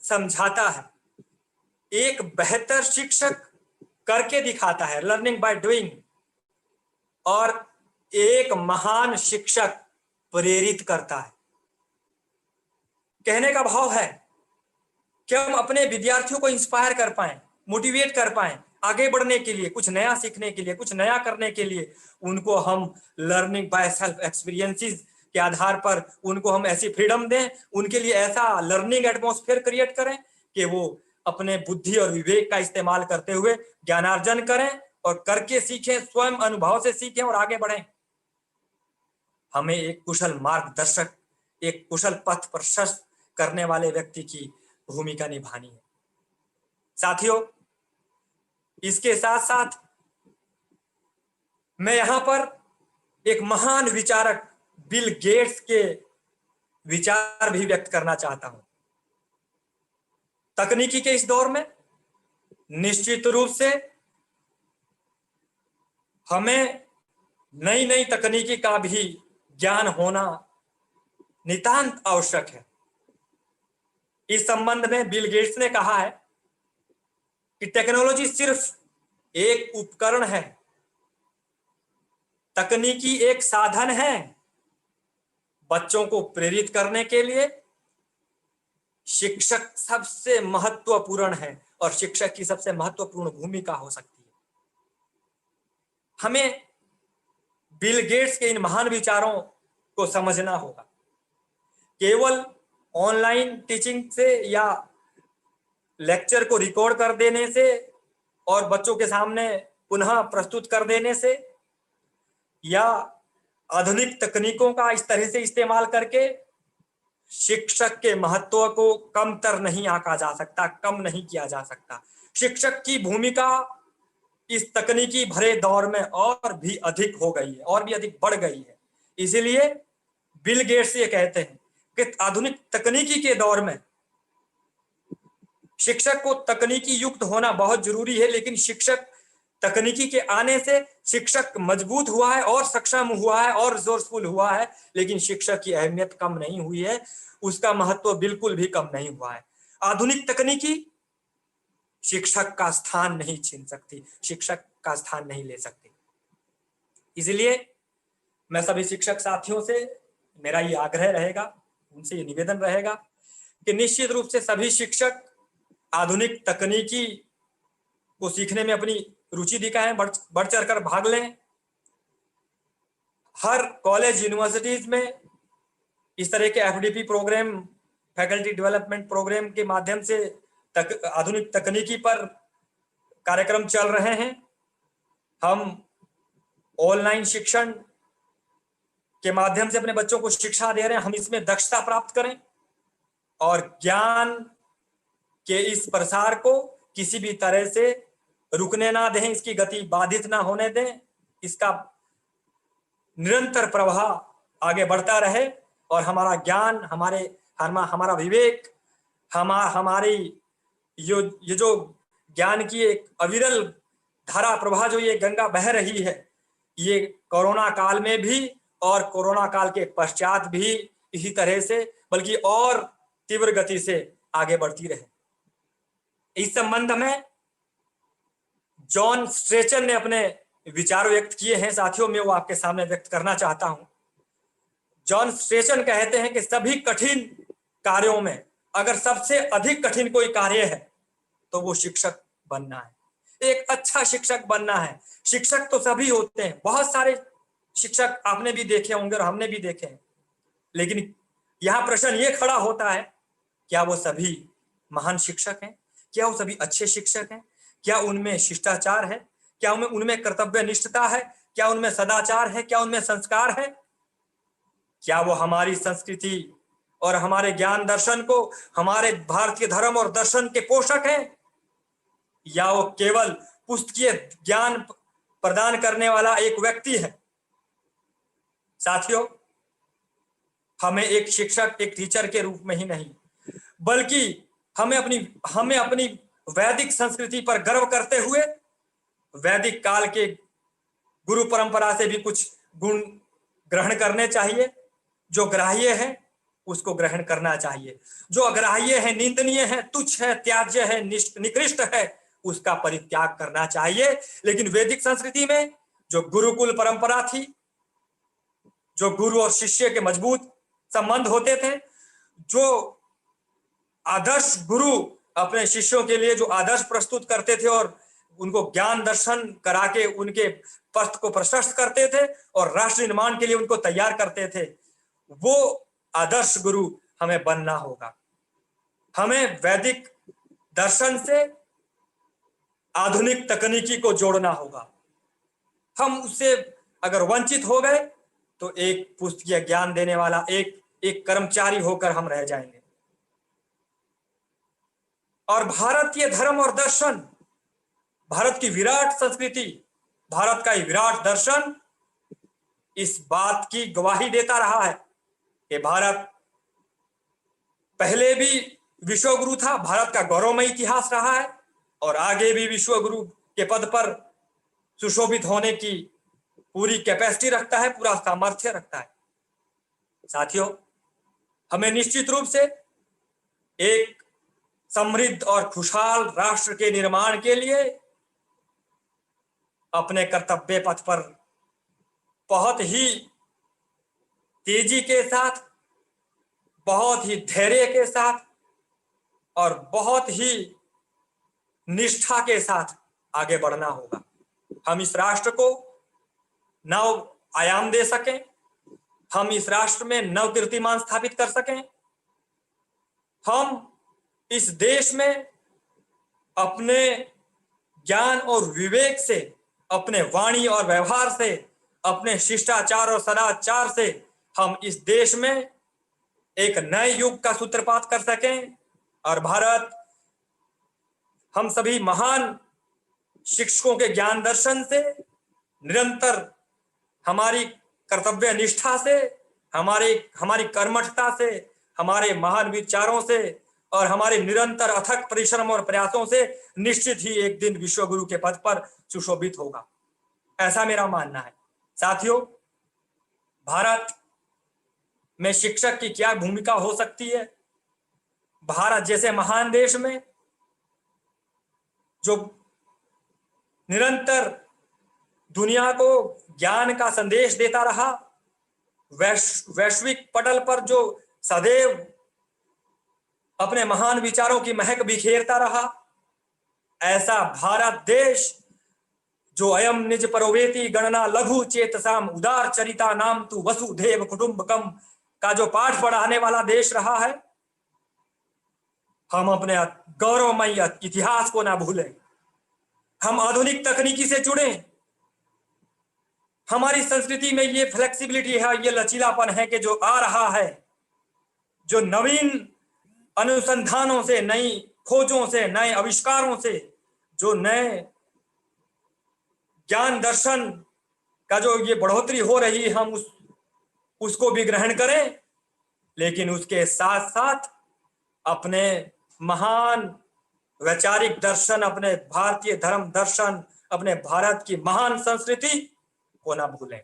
C: समझाता है, एक बेहतर शिक्षक करके दिखाता है, लर्निंग बाय डूइंग। और एक महान शिक्षक प्रेरित करता है। कहने का भाव है कि हम अपने विद्यार्थियों को इंस्पायर कर पाएं, मोटिवेट कर पाएं, आगे बढ़ने के लिए, कुछ नया सीखने के लिए, कुछ नया करने के लिए। उनको हम लर्निंग बाय सेल्फ एक्सपीरियंसेस के आधार पर उनको हम ऐसी फ्रीडम दें, उनके लिए ऐसा लर्निंग एटमॉस्फेयर क्रिएट करें कि वो अपने बुद्धि और विवेक का इस्तेमाल करते हुए ज्ञानार्जन करें और करके सीखें, स्वयं अनुभव से सीखें और आगे बढ़ें। हमें एक कुशल मार्गदर्शक, एक कुशल पथ प्रशस्त करने वाले व्यक्ति की भूमिका निभानी है। साथियों, इसके साथ साथ मैं यहां पर एक महान विचारक बिल गेट्स के विचार भी व्यक्त करना चाहता हूं। तकनीकी के इस दौर में निश्चित रूप से हमें नई नई तकनीकी का भी ज्ञान होना नितांत आवश्यक है। इस संबंध में बिल गेट्स ने कहा है कि टेक्नोलॉजी सिर्फ एक उपकरण है, तकनीकी एक साधन है बच्चों को प्रेरित करने के लिए। शिक्षक सबसे महत्वपूर्ण है और शिक्षक की सबसे महत्वपूर्ण भूमिका हो सकती है। हमें बिल गेट्स के इन महान विचारों को समझना होगा। केवल ऑनलाइन टीचिंग से या लेक्चर को रिकॉर्ड कर देने से और बच्चों के सामने पुनः प्रस्तुत कर देने से या आधुनिक तकनीकों का इस तरह से इस्तेमाल करके शिक्षक के महत्व को कमतर नहीं आंका जा सकता, कम नहीं किया जा सकता। शिक्षक की भूमिका इस तकनीकी भरे दौर में और भी अधिक हो गई है, और भी अधिक बढ़ गई है। इसीलिए बिल गेट्स ये कहते हैं कि आधुनिक तकनीकी के दौर में शिक्षक को तकनीकी युक्त होना बहुत जरूरी है, लेकिन शिक्षक तकनीकी के आने से शिक्षक मजबूत हुआ है और सक्षम हुआ है और रिसोर्सफुल हुआ है, लेकिन शिक्षक की अहमियत कम नहीं हुई है, उसका महत्व बिल्कुल भी कम नहीं हुआ है। आधुनिक तकनीकी शिक्षक का स्थान नहीं छीन सकती, शिक्षक का स्थान नहीं ले सकती। इसलिए मैं सभी शिक्षक साथियों से मेरा ये आग्रह रहेगा, उनसे ये निवेदन रहेगा कि निश्चित रूप से सभी शिक्षक आधुनिक तकनीकी को सीखने में अपनी रुचि दिखाएं, बढ़ चढ़कर भाग लें। हर कॉलेज यूनिवर्सिटीज में इस तरह के FDP program, faculty development program के माध्यम से आधुनिक तकनीकी पर कार्यक्रम चल रहे हैं। हम ऑनलाइन शिक्षण के माध्यम से अपने बच्चों को शिक्षा दे रहे हैं। हम इसमें दक्षता प्राप्त करें और ज्ञान के इस प्रसार को किसी भी तरह से रुकने ना दें, इसकी गति बाधित ना होने दें, इसका निरंतर प्रवाह आगे बढ़ता रहे और हमारा ज्ञान, हमारा विवेक, हमारी ये जो ज्ञान की एक अविरल धारा प्रवाह जो ये गंगा बह रही है, ये कोरोना काल में भी और कोरोना काल के पश्चात भी इसी तरह से, बल्कि और तीव्र गति से आगे बढ़ती रहे। इस संबंध में जॉन स्ट्रेचर ने अपने विचार व्यक्त किए हैं साथियों, मैं वो आपके सामने व्यक्त करना चाहता हूं। जॉन स्ट्रेचर कहते हैं कि सभी कठिन कार्यों में अगर सबसे अधिक कठिन कोई कार्य है तो वो शिक्षक बनना है, एक अच्छा शिक्षक बनना है। शिक्षक तो सभी होते हैं, बहुत सारे शिक्षक आपने भी देखे होंगे और हमने भी देखे हैं, लेकिन यहां प्रश्न ये खड़ा होता है, क्या वो सभी महान शिक्षक हैं? क्या वो सभी अच्छे शिक्षक हैं? क्या उनमें शिष्टाचार है? क्या उनमें कर्तव्य निष्ठता है? क्या उनमें सदाचार है? क्या उनमें संस्कार है? क्या वो हमारी संस्कृति और हमारे ज्ञान दर्शन को, हमारे भारतीय धर्म और दर्शन के पोषक हैं, या वो केवल पुस्तकीय ज्ञान प्रदान करने वाला एक व्यक्ति है? साथियों, हमें एक शिक्षक, एक टीचर के रूप में ही नहीं, बल्कि हमें अपनी वैदिक संस्कृति पर गर्व करते हुए वैदिक काल के गुरु परंपरा से भी कुछ गुण ग्रहण करने चाहिए। जो ग्राह्य है उसको ग्रहण करना चाहिए, जो अग्राह्य है, निंदनीय है, तुच्छ है, त्याज्य है, निकृष्ट है, उसका परित्याग करना चाहिए। लेकिन वैदिक संस्कृति में जो गुरुकुल परंपरा थी, जो गुरु और शिष्य के मजबूत संबंध होते थे, जो आदर्श गुरु अपने शिष्यों के लिए जो आदर्श प्रस्तुत करते थे और उनको ज्ञान दर्शन करा के उनके पथ को प्रशस्त करते थे और राष्ट्र निर्माण के लिए उनको तैयार करते थे, वो आदर्श गुरु हमें बनना होगा। हमें वैदिक दर्शन से आधुनिक तकनीकी को जोड़ना होगा। हम उससे अगर वंचित हो गए तो एक पुस्तकीय ज्ञान देने वाला एक कर्मचारी होकर हम रह जाएंगे। और भारतीय धर्म और दर्शन, भारत की विराट संस्कृति, भारत का विराट दर्शन इस बात की गवाही देता रहा है कि भारत पहले भी विश्वगुरु था, भारत का गौरवमय इतिहास रहा है और आगे भी विश्वगुरु के पद पर सुशोभित होने की पूरी कैपेसिटी रखता है, पूरा सामर्थ्य रखता है। साथियों, हमें निश्चित रूप से एक समृद्ध और खुशहाल राष्ट्र के निर्माण के लिए अपने कर्तव्य पथ पर बहुत ही तेजी के साथ, बहुत ही धैर्य के साथ और बहुत ही निष्ठा के साथ आगे बढ़ना होगा। हम इस राष्ट्र को नव आयाम दे सकें, हम इस राष्ट्र में नव कीर्तिमान स्थापित कर सकें, हम इस देश में अपने ज्ञान और विवेक से, अपने वाणी और व्यवहार से, अपने शिष्टाचार और सदाचार से हम इस देश में एक नए युग का सूत्रपात कर सकें और भारत हम सभी महान शिक्षकों के ज्ञान दर्शन से, निरंतर हमारी कर्तव्य निष्ठा से, हमारी कर्मठता से, हमारे महान विचारों से और हमारे निरंतर अथक परिश्रम और प्रयासों से निश्चित ही एक दिन विश्वगुरु के पद पर सुशोभित होगा, ऐसा मेरा मानना है। साथियों, भारत में शिक्षक की क्या भूमिका हो सकती है? भारत जैसे महान देश में जो निरंतर दुनिया को ज्ञान का संदेश देता रहा, वैश्विक पटल पर जो सदैव अपने महान विचारों की महक बिखेरता रहा, ऐसा भारत देश जो अयम निज परोवेति गणना लघु चेतसाम उदार चरिता नाम तु वसुधैव कुटुंबकम का जो पाठ पढ़ाने वाला देश रहा है, हम अपने गौरवमय इतिहास को ना भूलें। हम आधुनिक तकनीकी से जुड़े। हमारी संस्कृति में ये फ्लेक्सिबिलिटी है, ये लचीलापन है कि जो आ रहा है, जो नवीन अनुसंधानों से, नई खोजों से, नए आविष्कारों से, जो नए ज्ञान दर्शन का जो ये बढ़ोतरी हो रही है, हम उसको भी ग्रहण करें, लेकिन उसके साथ साथ अपने महान वैचारिक दर्शन, अपने भारतीय धर्म दर्शन, अपने भारत की महान संस्कृति को ना भूलें।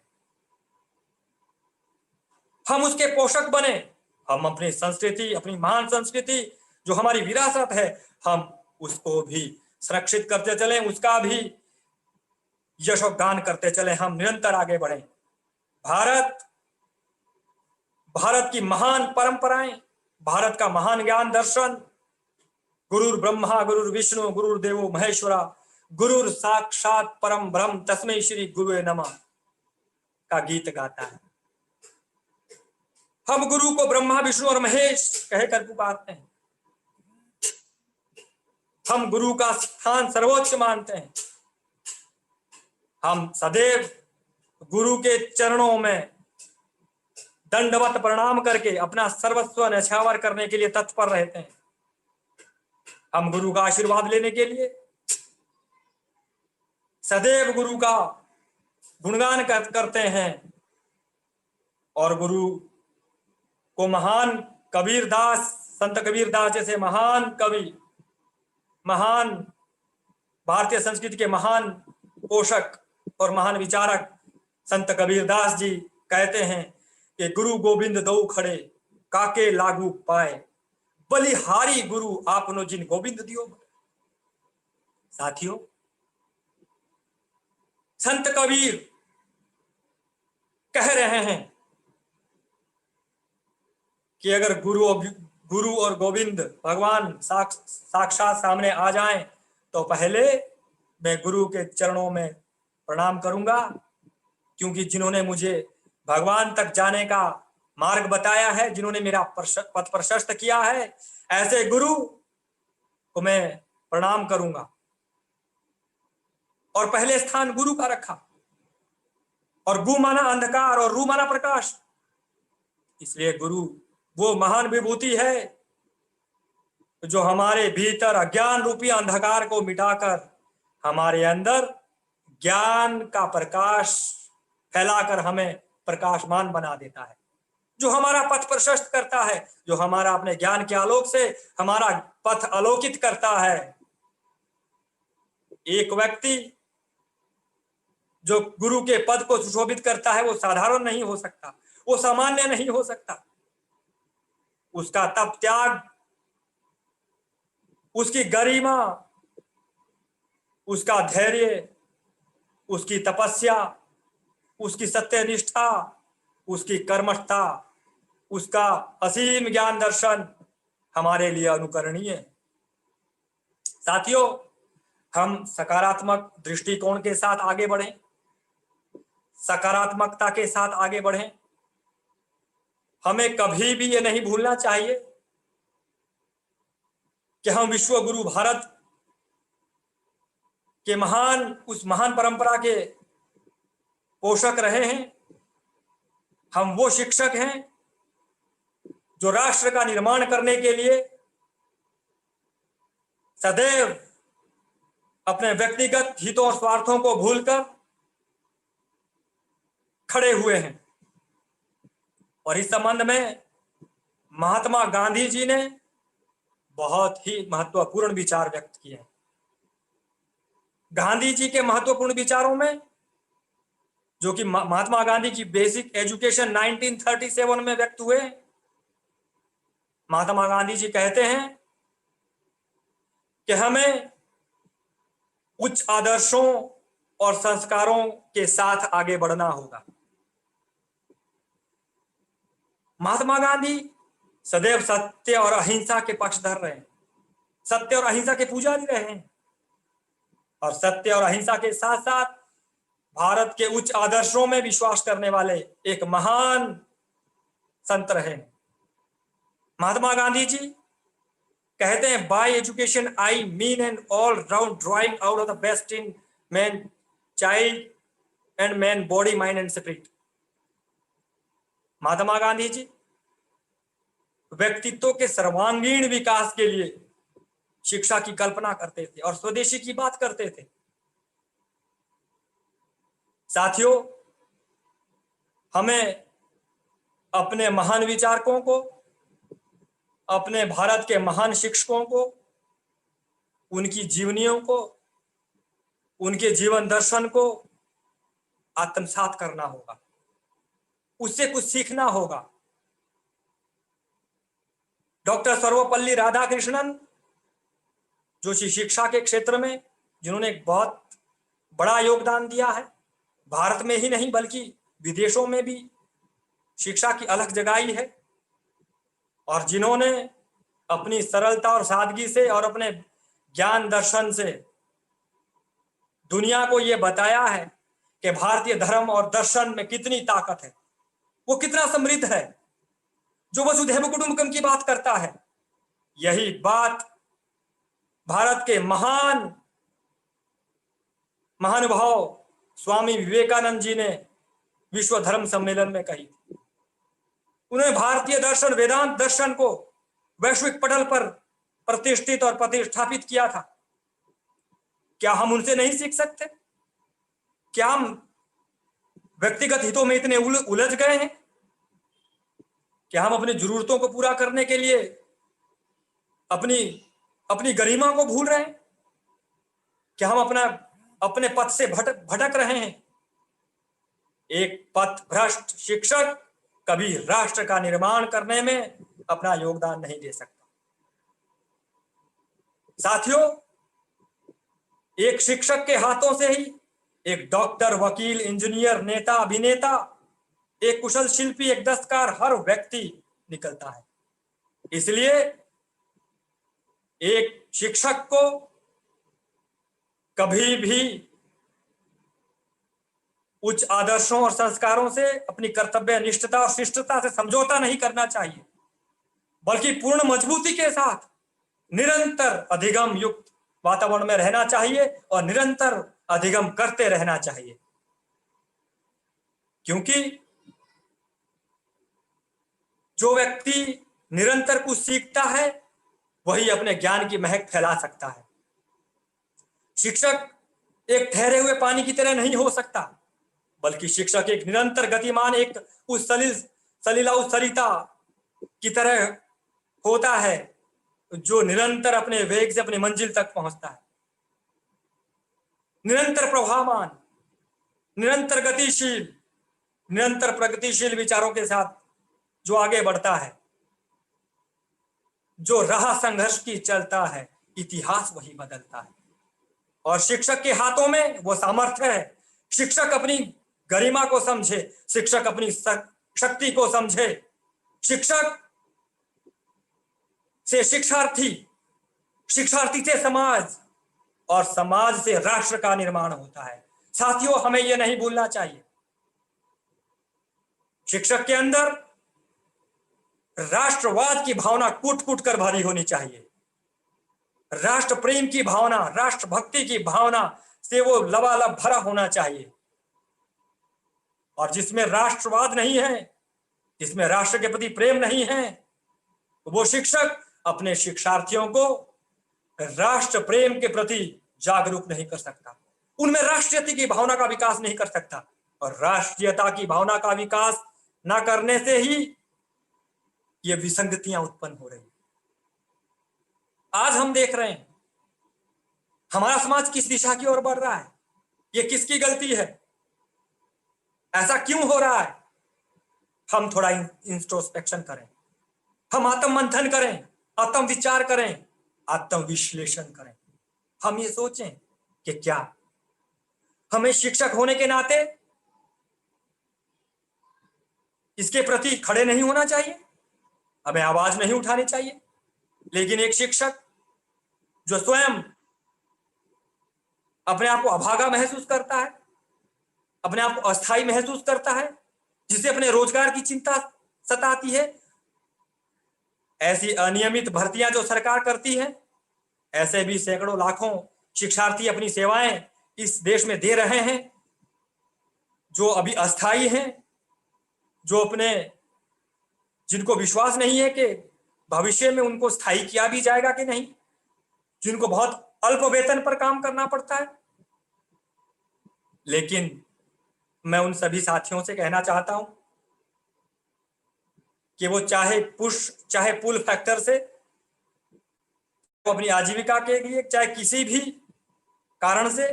C: हम उसके पोषक बने। हम अपनी संस्कृति, अपनी महान संस्कृति जो हमारी विरासत है, हम उसको भी संरक्षित करते चलें, उसका भी यशोगान करते चलें, हम निरंतर आगे बढ़ें। भारत की महान परंपराएं, भारत का महान ज्ञान दर्शन, गुरुर ब्रह्मा गुरुर विष्णु गुरुर्देवो महेश्वरा गुरुर साक्षात परम ब्रह्म तस्मै श्री गुरुवे नमः का गीत गाता है। हम गुरु को ब्रह्मा विष्णु और महेश कहकर पुकारते हैं। हम गुरु का स्थान सर्वोच्च मानते हैं। हम सदैव गुरु के चरणों में दंडवत प्रणाम करके अपना सर्वस्व न्यौछावर करने के लिए तत्पर रहते हैं। हम गुरु का आशीर्वाद लेने के लिए सदैव गुरु का गुणगान करते हैं और गुरु को महान कबीरदास, संत कबीरदास जैसे महान कवि, महान भारतीय संस्कृति के महान पोषक और महान विचारक संत कबीरदास जी कहते हैं कि गुरु गोविंद दो खड़े काके लागू पाए बलिहारी गुरु आपनो जिन गोविंद दियो। साथियों, संत कबीर कह रहे हैं कि अगर गुरु और गोविंद भगवान साक्षात सामने आ जाएं तो पहले मैं गुरु के चरणों में प्रणाम करूंगा, क्योंकि जिन्होंने मुझे भगवान तक जाने का मार्ग बताया है, जिन्होंने मेरा पथ प्रशस्त किया है, ऐसे गुरु को मैं प्रणाम करूंगा। और पहले स्थान गुरु का रखा, और गु माना अंधकार और रू माना प्रकाश, इसलिए गुरु वो महान विभूति है जो हमारे भीतर अज्ञान रूपी अंधकार को मिटाकर हमारे अंदर ज्ञान का प्रकाश फैलाकर हमें प्रकाशमान बना देता है, जो हमारा पथ प्रशस्त करता है, जो हमारा अपने ज्ञान के आलोक से हमारा पथ आलोकित करता है। एक व्यक्ति जो गुरु के पद को सुशोभित करता है वो साधारण नहीं हो सकता, वो सामान्य नहीं हो सकता। उसका तप त्याग, उसकी गरिमा, उसका धैर्य, उसकी तपस्या, उसकी सत्यनिष्ठा, उसकी कर्मठता, उसका असीम ज्ञान दर्शन हमारे लिए अनुकरणीय है। साथियों, हम सकारात्मक दृष्टिकोण के साथ आगे बढ़ें, सकारात्मकता के साथ आगे बढ़ें। हमें कभी भी ये नहीं भूलना चाहिए कि हम विश्व गुरु भारत के उस महान परंपरा के पोषक रहे हैं। हम वो शिक्षक हैं जो राष्ट्र का निर्माण करने के लिए सदैव अपने व्यक्तिगत हितों और स्वार्थों को भूलकर खड़े हुए हैं। और इस संबंध में महात्मा गांधी जी ने बहुत ही महत्वपूर्ण विचार व्यक्त किए हैं। गांधी जी के महत्वपूर्ण विचारों में, जो कि महात्मा गांधी की बेसिक एजुकेशन 1937 में व्यक्त हुए, महात्मा गांधी जी कहते हैं कि हमें उच्च आदर्शों और संस्कारों के साथ आगे बढ़ना होगा। महात्मा गांधी सदैव सत्य और अहिंसा के पक्षधर रहे, सत्य और अहिंसा के पुजारी रहे हैं, और सत्य और अहिंसा के साथ साथ भारत के उच्च आदर्शों में विश्वास करने वाले एक महान संत रहे। महात्मा गांधी जी कहते हैं, by education I mean an all round drawing out of the best in man child and man body mind and spirit. Mahatma Gandhi ji व्यक्तित्व के सर्वांगीण विकास के लिए शिक्षा की कल्पना करते थे और स्वदेशी की बात करते थे। साथियों, हमें अपने महान विचारकों को, अपने भारत के महान शिक्षकों को, उनकी जीवनियों को, उनके जीवन दर्शन को आत्मसात करना होगा, उससे कुछ सीखना होगा। डॉक्टर सर्वपल्ली राधाकृष्णन, जो शिक्षा के क्षेत्र में जिन्होंने एक बहुत बड़ा योगदान दिया है, भारत में ही नहीं बल्कि विदेशों में भी शिक्षा की अलग जगाई है, और जिन्होंने अपनी सरलता और सादगी से और अपने ज्ञान दर्शन से दुनिया को यह बताया है कि भारतीय धर्म और दर्शन में कितनी ताकत है, वो कितना समृद्ध है, जो वसुधैव कुटुंबकम की बात करता है। यही बात भारत के महानुभाव स्वामी विवेकानंद जी ने विश्व धर्म सम्मेलन में कही थी। उन्होंने भारतीय दर्शन, वेदांत दर्शन को वैश्विक पटल पर प्रतिष्ठित और प्रतिष्ठापित किया था। क्या हम उनसे नहीं सीख सकते? क्या हम व्यक्तिगत हितों में इतने उलझ गए हैं? क्या हम अपनी जरूरतों को पूरा करने के लिए अपनी गरिमा को भूल रहे हैं? क्या हम अपने पथ से भटक रहे हैं? एक पथ भ्रष्ट शिक्षक कभी राष्ट्र का निर्माण करने में अपना योगदान नहीं दे सकता। साथियों, एक शिक्षक के हाथों से ही एक डॉक्टर, वकील, इंजीनियर, नेता, अभिनेता, एक कुशल शिल्पी, एक दस्तकार, हर व्यक्ति निकलता है। इसलिए एक शिक्षक को कभी भी उच्च आदर्शों और संस्कारों से, अपनी कर्तव्य निष्ठता और शिष्टता से समझौता नहीं करना चाहिए, बल्कि पूर्ण मजबूती के साथ निरंतर अधिगम युक्त वातावरण में रहना चाहिए और निरंतर अधिगम करते रहना चाहिए। क्योंकि जो व्यक्ति निरंतर कुछ सीखता है वही अपने ज्ञान की महक फैला सकता है। शिक्षक एक ठहरे हुए पानी की तरह नहीं हो सकता, बल्कि शिक्षक एक निरंतर गतिमान, एक उस सलीला उस सरिता की तरह होता है जो निरंतर अपने वेग से अपनी मंजिल तक पहुंचता है, निरंतर प्रभावमान, निरंतर गतिशील, निरंतर प्रगतिशील विचारों के साथ जो आगे बढ़ता है, जो राह संघर्ष की चलता है, इतिहास वही बदलता है। और शिक्षक के हाथों में वो सामर्थ्य है। शिक्षक अपनी गरिमा को समझे, शिक्षक अपनी शक्ति को समझे, शिक्षक से शिक्षार्थी, शिक्षार्थी से समाज और समाज से राष्ट्र का निर्माण होता है। साथियों, हमें यह नहीं भूलना चाहिए, शिक्षक के अंदर राष्ट्रवाद की भावना कूट कूट कर भरी होनी चाहिए। राष्ट्र प्रेम की भावना, राष्ट्र भक्ति की भावना से वो लबालब भरा होना चाहिए। और जिसमें राष्ट्रवाद नहीं है, जिसमें राष्ट्र के प्रति प्रेम नहीं है, वो शिक्षक अपने शिक्षार्थियों को राष्ट्र प्रेम के प्रति जागरूक नहीं कर सकता, उनमें राष्ट्रीयता की भावना का विकास नहीं कर सकता। और राष्ट्रीयता की भावना का विकास न करने से ही ये विसंगतियां उत्पन्न हो रही। आज हम देख रहे हैं हमारा समाज किस दिशा की ओर बढ़ रहा है। ये किसकी गलती है? ऐसा क्यों हो रहा है? हम थोड़ा इंट्रोस्पेक्शन करें, हम आत्म मंथन करें, आत्म विचार करें, आत्म विश्लेषण करें। हम ये सोचें कि क्या हमें शिक्षक होने के नाते इसके प्रति खड़े नहीं होना चाहिए, हमें आवाज नहीं उठानी चाहिए। लेकिन एक शिक्षक जो स्वयं अपने आप को अभागा महसूस करता है, अपने आप को अस्थायी महसूस करता है, जिसे अपने रोजगार की चिंता सताती है, ऐसी अनियमित भर्तियां जो सरकार करती है, ऐसे भी सैकड़ों लाखों शिक्षार्थी अपनी सेवाएं इस देश में दे रहे हैं, जो अभी अस्थायी हैं, जो अपने जिनको विश्वास नहीं है कि भविष्य में उनको स्थायी किया भी जाएगा कि नहीं, जिनको बहुत अल्प वेतन पर काम करना पड़ता है। लेकिन मैं उन सभी साथियों से कहना चाहता हूं कि वो चाहे पुल फैक्टर से वो अपनी आजीविका के लिए, चाहे किसी भी कारण से,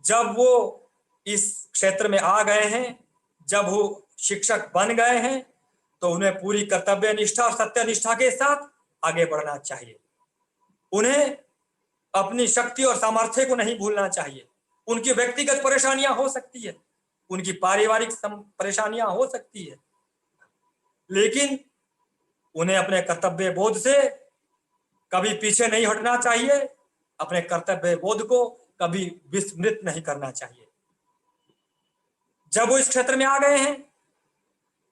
C: जब वो इस क्षेत्र में आ गए हैं, जब वो शिक्षक बन गए हैं, तो उन्हें पूरी कर्तव्य निष्ठा और सत्य निष्ठा के साथ आगे बढ़ना चाहिए। उन्हें अपनी शक्ति और सामर्थ्य को नहीं भूलना चाहिए। उनकी व्यक्तिगत परेशानियां हो सकती है, उनकी पारिवारिक परेशानियां हो सकती है, लेकिन उन्हें अपने कर्तव्य बोध से कभी पीछे नहीं हटना चाहिए, अपने कर्तव्य बोध को कभी विस्मृत नहीं करना चाहिए। जब वो इस क्षेत्र में आ गए हैं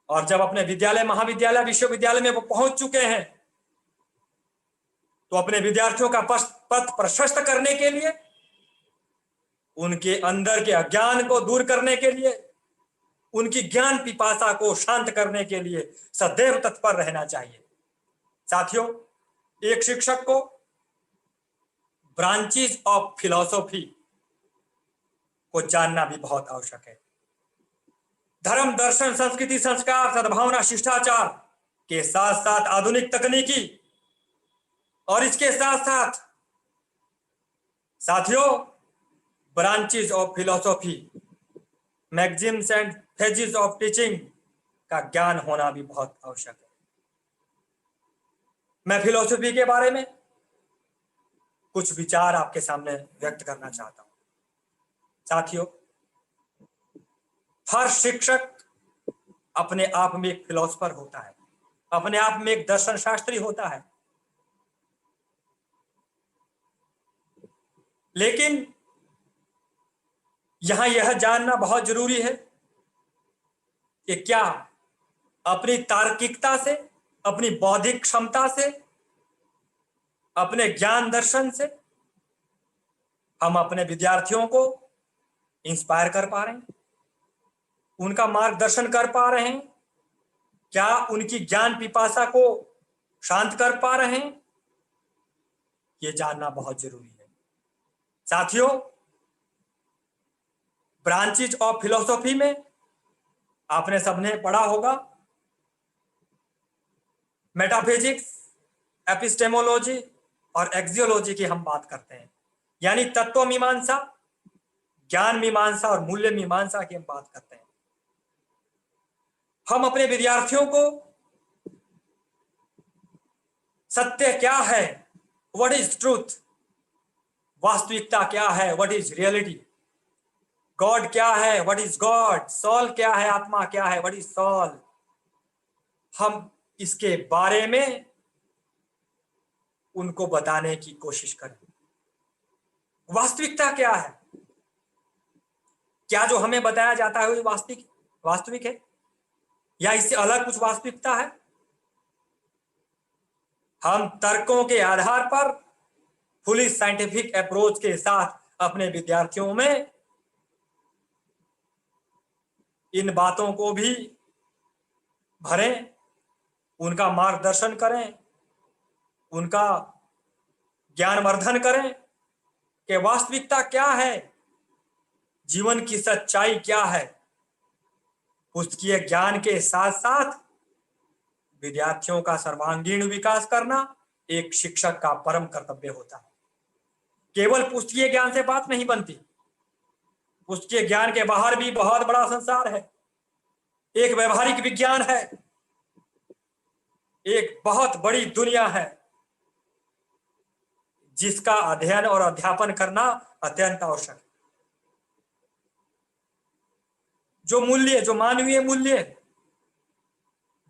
C: और जब अपने विद्यालय, महाविद्यालय, विश्वविद्यालय में वो पहुंच चुके हैं, तो अपने विद्यार्थियों का पथ प्रशस्त करने के लिए, उनके अंदर के अज्ञान को दूर करने के लिए, उनकी ज्ञान पिपासा को शांत करने के लिए सदैव तत्पर रहना चाहिए। साथियों, एक शिक्षक को ब्रांचेस ऑफ फिलॉसफी को जानना भी बहुत आवश्यक है। धर्म, दर्शन, संस्कृति, संस्कार, सद्भावना, शिष्टाचार के साथ साथ आधुनिक तकनीकी और इसके साथ साथ साथियों branches of philosophy, maxims and phases of teaching का ज्ञान होना भी बहुत आवश्यक है। मैं फिलॉसफी के बारे में कुछ विचार आपके सामने व्यक्त करना चाहता हूं। साथियों, हर शिक्षक अपने आप में एक फिलॉसफर होता है। अपने आप में एक दर्शन शास्त्री होता है। लेकिन यहां यह जानना बहुत जरूरी है कि क्या अपनी तार्किकता से, अपनी बौद्धिक क्षमता से, अपने ज्ञान दर्शन से हम अपने विद्यार्थियों को इंस्पायर कर पा रहे हैं, उनका मार्गदर्शन कर पा रहे हैं, क्या उनकी ज्ञान पिपासा को शांत कर पा रहे हैं, ये जानना बहुत जरूरी है। साथियों, ब्रांचेज ऑफ फिलोसॉफी में आपने सबने पढ़ा होगा, मेटाफिजिक्स, एपिस्टेमोलॉजी और एक्सियोलॉजी की हम बात करते हैं, यानी तत्व मीमांसा, ज्ञान मीमांसा और मूल्य मीमांसा की हम बात करते हैं। हम अपने विद्यार्थियों को सत्य क्या है, व्हाट इज ट्रूथ, वास्तविकता क्या है, व्हाट इज रियलिटी, गॉड क्या है, व्हाट इज गॉड, सॉल क्या है, आत्मा क्या है, व्हाट इज सॉल, हम इसके बारे में उनको बताने की कोशिश करें। वास्तविकता क्या है, क्या जो हमें बताया जाता है वो वास्तविक है या इससे अलग कुछ वास्तविकता है। हम तर्कों के आधार पर फुली साइंटिफिक अप्रोच के साथ अपने विद्यार्थियों में इन बातों को भी भरें, उनका मार्गदर्शन करें, उनका ज्ञानवर्धन करें कि वास्तविकता क्या है, जीवन की सच्चाई क्या है। पुस्तकीय ज्ञान के साथ साथ विद्यार्थियों का सर्वांगीण विकास करना एक शिक्षक का परम कर्तव्य होता है। केवल पुस्तकीय ज्ञान से बात नहीं बनती, पुस्तकीय ज्ञान के बाहर भी बहुत बड़ा संसार है, एक व्यवहारिक विज्ञान है, एक बहुत बड़ी दुनिया है जिसका अध्ययन और अध्यापन करना अत्यंत आवश्यक है। जो मूल्य, जो मानवीय मूल्य,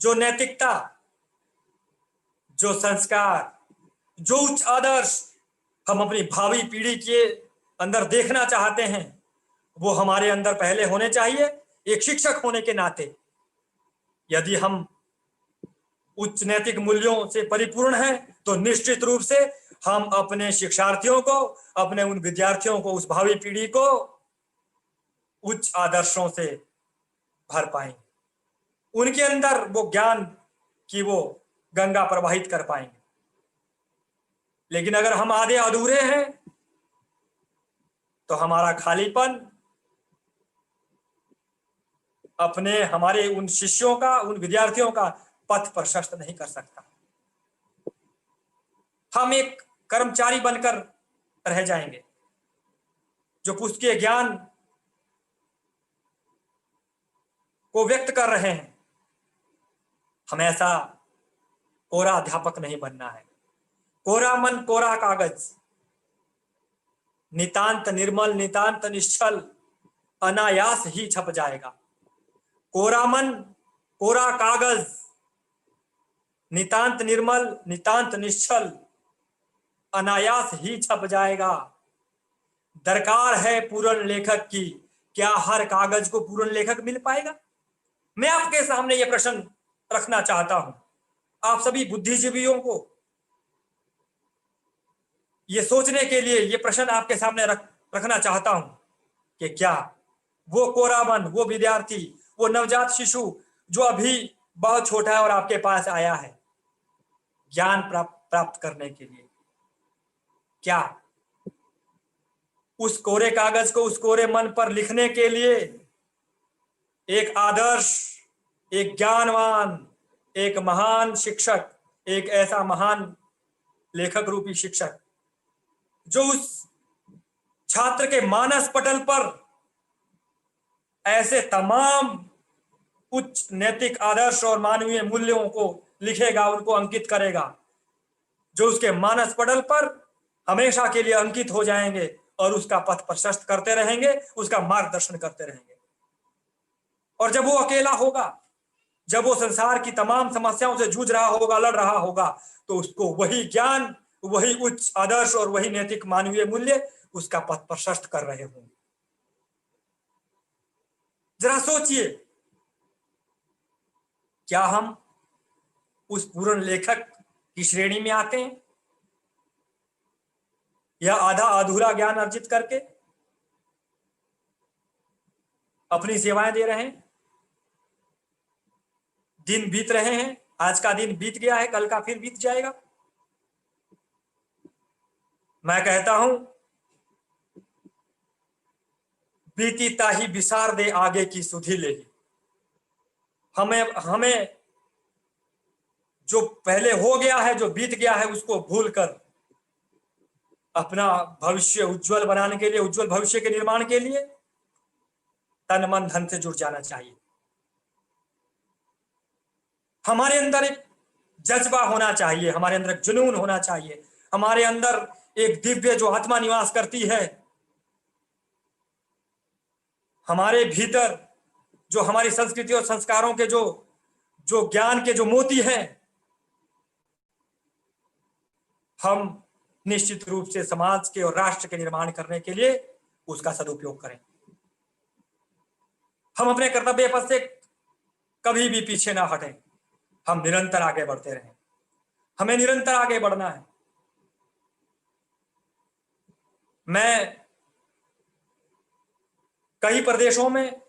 C: जो नैतिकता, जो संस्कार, जो उच्च आदर्श हम अपनी भावी पीढ़ी के अंदर देखना चाहते हैं, वो हमारे अंदर पहले होने चाहिए। एक शिक्षक होने के नाते यदि हम उच्च नैतिक मूल्यों से परिपूर्ण हैं तो निश्चित रूप से हम अपने शिक्षार्थियों को, अपने उन विद्यार्थियों को, उस भावी पीढ़ी को उच्च आदर्शों से भर पाएंगे, उनके अंदर वो ज्ञान की वो गंगा प्रवाहित कर पाएंगे। लेकिन अगर हम आधे अधूरे हैं तो हमारा खालीपन अपने, हमारे उन शिष्यों का, उन विद्यार्थियों का पथ प्रशस्त नहीं कर सकता। हम एक कर्मचारी बनकर रह जाएंगे जो पुस्तकीय ज्ञान को व्यक्त कर रहे हैं। हमें ऐसा कोरा अध्यापक नहीं बनना है। कोरा मन, कोरा कागज, नितांत निर्मल, नितांत निश्चल, अनायास ही छप जाएगा। कोरा मन, कोरा कागज, नितांत निर्मल, नितांत निश्चल, अनायास ही छप जाएगा। दरकार है पूर्ण लेखक की, क्या हर कागज को पूर्ण लेखक मिल पाएगा? मैं आपके सामने यह प्रश्न रखना चाहता हूं, आप सभी बुद्धिजीवियों को यह सोचने के लिए यह प्रश्न आपके सामने रखना चाहता हूं कि क्या वो कोरा मन, वो विद्यार्थी, वो नवजात शिशु जो अभी बहुत छोटा है और आपके पास आया है ज्ञान प्राप्त करने के लिए, क्या उस कोरे कागज को, उस कोरे मन पर लिखने के लिए एक आदर्श, एक ज्ञानवान, एक महान शिक्षक, एक ऐसा महान लेखक रूपी शिक्षक जो उस छात्र के मानस पटल पर ऐसे तमाम उच्च नैतिक आदर्श और मानवीय मूल्यों को लिखेगा, उनको अंकित करेगा, जो उसके मानस पटल पर हमेशा के लिए अंकित हो जाएंगे और उसका पथ प्रशस्त करते रहेंगे, उसका मार्गदर्शन करते रहेंगे। और जब वो अकेला होगा, जब वो संसार की तमाम समस्याओं से जूझ रहा होगा, लड़ रहा होगा, तो उसको वही ज्ञान, वही उच्च आदर्श और वही नैतिक मानवीय मूल्य उसका पथ प्रशस्त कर रहे होंगे। जरा सोचिए, क्या हम उस पूर्ण लेखक की श्रेणी में आते हैं, या आधा अधूरा ज्ञान अर्जित करके अपनी सेवाएं दे रहे हैं? दिन बीत रहे हैं, आज का दिन बीत गया है, कल का फिर बीत जाएगा। मैं कहता हूं, बीती ताही बिसार दे आगे की सुधि ले। हमें जो पहले हो गया है, जो बीत गया है, उसको भूलकर अपना भविष्य उज्जवल बनाने के लिए, उज्जवल भविष्य के निर्माण के लिए तन मन धन से जुड़ जाना चाहिए। हमारे अंदर एक जज्बा होना चाहिए, हमारे अंदर एक जुनून होना चाहिए, हमारे अंदर एक दिव्य जो आत्मा निवास करती है, हमारे भीतर जो हमारी संस्कृति और संस्कारों के जो ज्ञान के जो मोती हैं, हम निश्चित रूप से समाज के और राष्ट्र के निर्माण करने के लिए उसका सदुपयोग करें। हम अपने कर्तव्य पथ से कभी भी पीछे ना हटें, हम निरंतर आगे बढ़ते रहें। हमें निरंतर आगे बढ़ना है। मैं कई प्रदेशों में,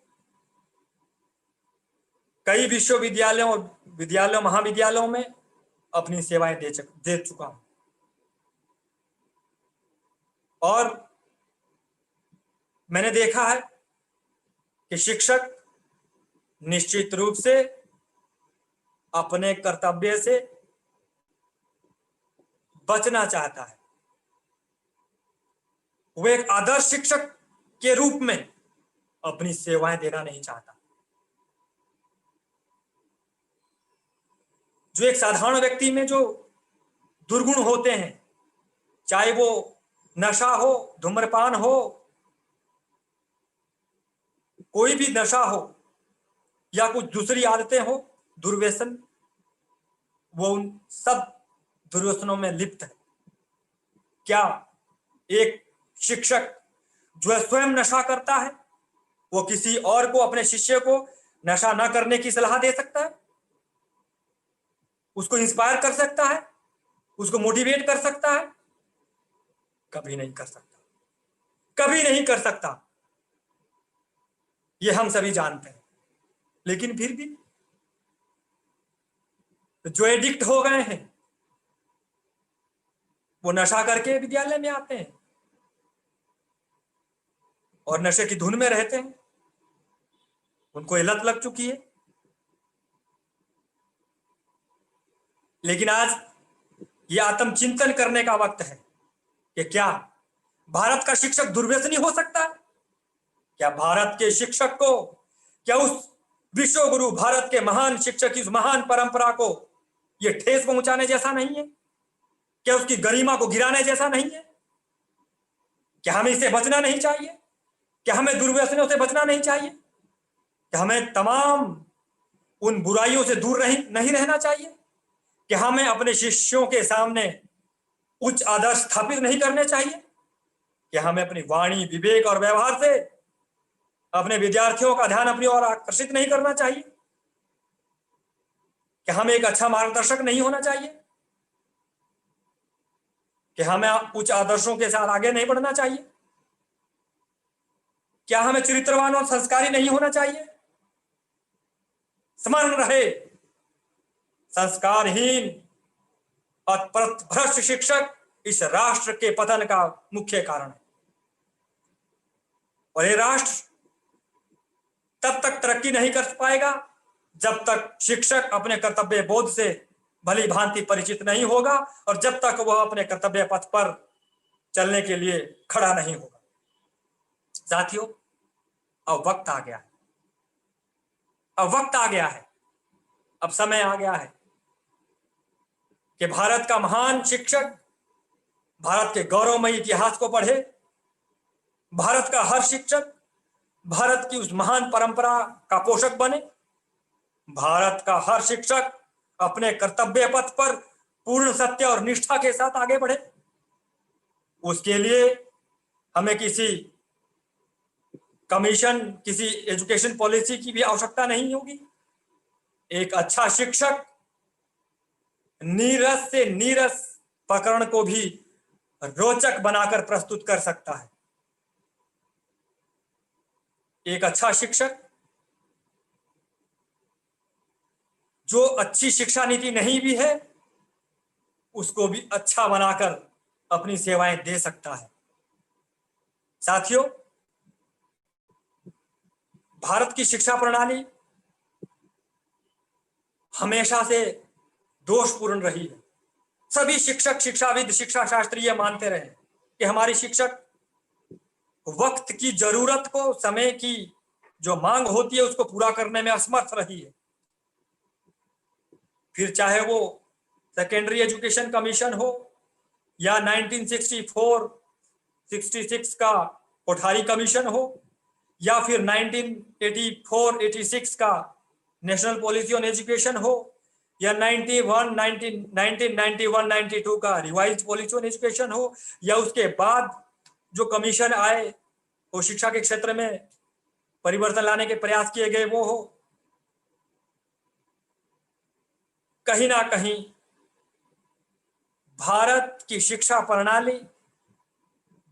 C: कई विश्वविद्यालयों और विद्यालयों, महाविद्यालयों में अपनी सेवाएं दे चुका हूं, और मैंने देखा है कि शिक्षक निश्चित रूप से अपने कर्तव्य से बचना चाहता है। वो एक आदर्श शिक्षक के रूप में अपनी सेवाएं देना नहीं चाहता। जो एक साधारण व्यक्ति में जो दुर्गुण होते हैं, चाहे वो नशा हो, धूम्रपान हो, कोई भी नशा हो या कुछ दूसरी आदतें हो, दुर्व्यसन, वो उन सब दुर्व्यसनों में लिप्त है। क्या एक शिक्षक जो है स्वयं नशा करता है, वो किसी और को, अपने शिष्य को नशा ना करने की सलाह दे सकता है? उसको इंस्पायर कर सकता है? उसको मोटिवेट कर सकता है? कभी नहीं कर सकता, कभी नहीं कर सकता। ये हम सभी जानते हैं। लेकिन फिर भी जो एडिक्ट हो गए हैं, वो नशा करके विद्यालय में आते हैं और नशे की धुन में रहते हैं। उनको ये लत लग चुकी है। लेकिन आज ये आत्मचिंतन करने का वक्त है कि क्या भारत का शिक्षक दुर्व्यसनी हो सकता है? क्या भारत के शिक्षक को, क्या उस विश्व गुरु भारत के महान शिक्षक की उस महान परंपरा को ये ठेस पहुंचाने जैसा नहीं है? क्या उसकी गरिमा को गिराने जैसा नहीं है? क्या हमें इससे बचना नहीं चाहिए? क्या हमें दुर्व्यसनों से बचना नहीं चाहिए? क्या हमें तमाम उन बुराइयों से दूर नहीं रहना चाहिए? क्या हमें अपने शिष्यों के सामने उच्च आदर्श स्थापित नहीं करने चाहिए? क्या हमें अपनी वाणी, विवेक और व्यवहार से अपने विद्यार्थियों का ध्यान अपनी ओर आकर्षित नहीं करना चाहिए? क्या हमें एक अच्छा मार्गदर्शक नहीं होना चाहिए? कि हमें उच्च आदर्शों के साथ आगे नहीं बढ़ना चाहिए? क्या हमें चरित्रवान और संस्कारी नहीं होना चाहिए? स्मरण रहे, संस्कारहीन और भ्रष्ट शिक्षक इस राष्ट्र के पतन का मुख्य कारण है। और ये राष्ट्र तब तक तरक्की नहीं कर पाएगा जब तक शिक्षक अपने कर्तव्य बोध से भली भांति परिचित नहीं होगा और जब तक वह अपने कर्तव्य पथ पर चलने के लिए खड़ा नहीं होगा। साथियों, अब वक्त आ गया है, अब वक्त आ गया है, अब समय आ गया है कि भारत का महान शिक्षक भारत के गौरवमयी इतिहास को पढ़े। भारत का हर शिक्षक भारत की उस महान परंपरा का पोषक बने। भारत का हर शिक्षक अपने कर्तव्य पथ पर पूर्ण सत्य और निष्ठा के साथ आगे बढ़े। उसके लिए हमें किसी कमीशन, किसी एजुकेशन पॉलिसी की भी आवश्यकता नहीं होगी। एक अच्छा शिक्षक नीरस से नीरस प्रकरण को भी रोचक बनाकर प्रस्तुत कर सकता है। एक अच्छा शिक्षक जो अच्छी शिक्षा नीति नहीं भी है उसको भी अच्छा बनाकर अपनी सेवाएं दे सकता है। साथियों, भारत की शिक्षा प्रणाली हमेशा से दोषपूर्ण रही है। सभी शिक्षक, शिक्षाविद, शिक्षा शास्त्री ये मानते रहे कि हमारी शिक्षक वक्त की जरूरत को, समय की जो मांग होती है उसको पूरा करने में असमर्थ रही है। फिर चाहे वो सेकेंडरी एजुकेशन कमीशन हो या 1964-66 का कोठारी कमीशन हो या फिर 1984-86 का नेशनल पॉलिसी ऑन एजुकेशन हो या 1991-92 का रिवाइज्ड पॉलिसी ऑन एजुकेशन हो या उसके बाद जो कमीशन आए वो शिक्षा के क्षेत्र में परिवर्तन लाने के प्रयास किए गए वो हो, कहीं ना कहीं भारत की शिक्षा प्रणाली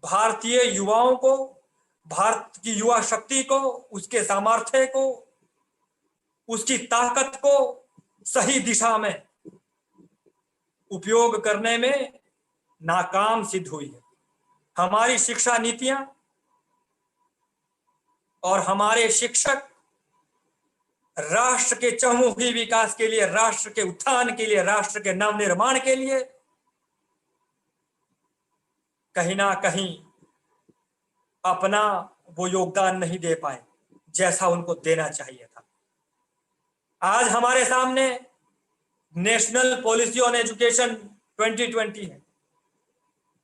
C: भारतीय युवाओं को, भारत की युवा शक्ति को, उसके सामर्थ्य को, उसकी ताकत को सही दिशा में उपयोग करने में नाकाम सिद्ध हुई है। हमारी शिक्षा नीतियां और हमारे शिक्षक राष्ट्र के चहुमुखी विकास के लिए, राष्ट्र के उत्थान के लिए, राष्ट्र के नवनिर्माण के लिए कहीं ना कहीं अपना वो योगदान नहीं दे पाए जैसा उनको देना चाहिए था। आज हमारे सामने नेशनल पॉलिसी ऑन एजुकेशन 2020 है,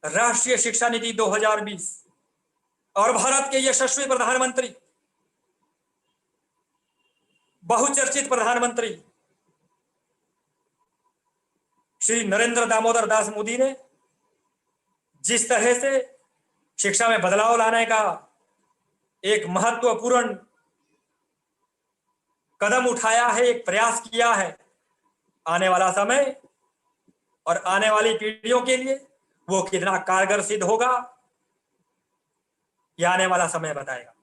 C: राष्ट्रीय शिक्षा नीति 2020, और भारत के यशस्वी प्रधानमंत्री, बहुचर्चित प्रधानमंत्री श्री नरेंद्र दामोदर दास मोदी ने जिस तरह से शिक्षा में बदलाव लाने का एक महत्वपूर्ण कदम उठाया है, एक प्रयास किया है, आने वाला समय और आने वाली पीढ़ियों के लिए वो कितना कारगर सिद्ध होगा यह आने वाला समय बताएगा।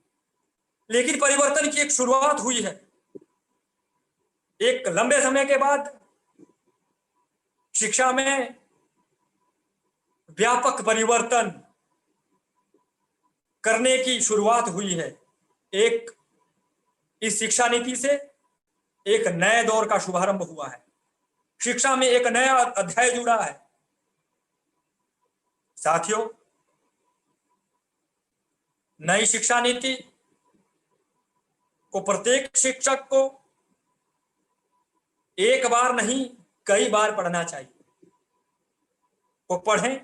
C: लेकिन परिवर्तन की एक शुरुआत हुई है। एक लंबे समय के बाद शिक्षा में व्यापक परिवर्तन करने की शुरुआत हुई है। एक इस शिक्षा नीति से एक नए दौर का शुभारंभ हुआ है। शिक्षा में एक नया अध्याय जुड़ा है। साथियों, नई शिक्षा नीति को प्रत्येक शिक्षक को एक बार नहीं कई बार पढ़ना चाहिए। वो पढ़ें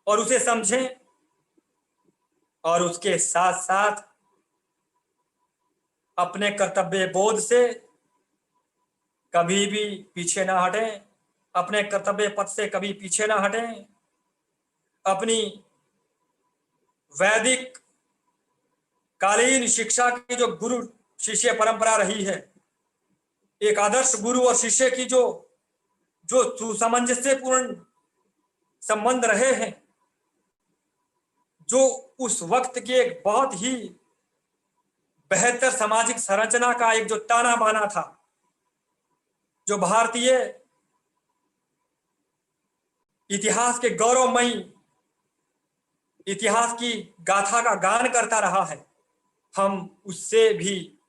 C: और उसे समझें और उसके साथ साथ अपने कर्तव्य बोध से कभी भी पीछे ना हटें, अपने कर्तव्य पथ से कभी पीछे ना हटें। अपनी वैदिक कालीन शिक्षा की जो गुरु शिष्य परंपरा रही है, एक आदर्श गुरु और शिष्य की जो सुसामंजस्यपूर्ण संबंध रहे हैं, जो उस वक्त के एक बहुत ही बेहतर सामाजिक संरचना का एक जो ताना बाना था, जो भारतीय इतिहास के गौरवमयी इतिहास की गाथा का गान करता रहा है, हम उससे भी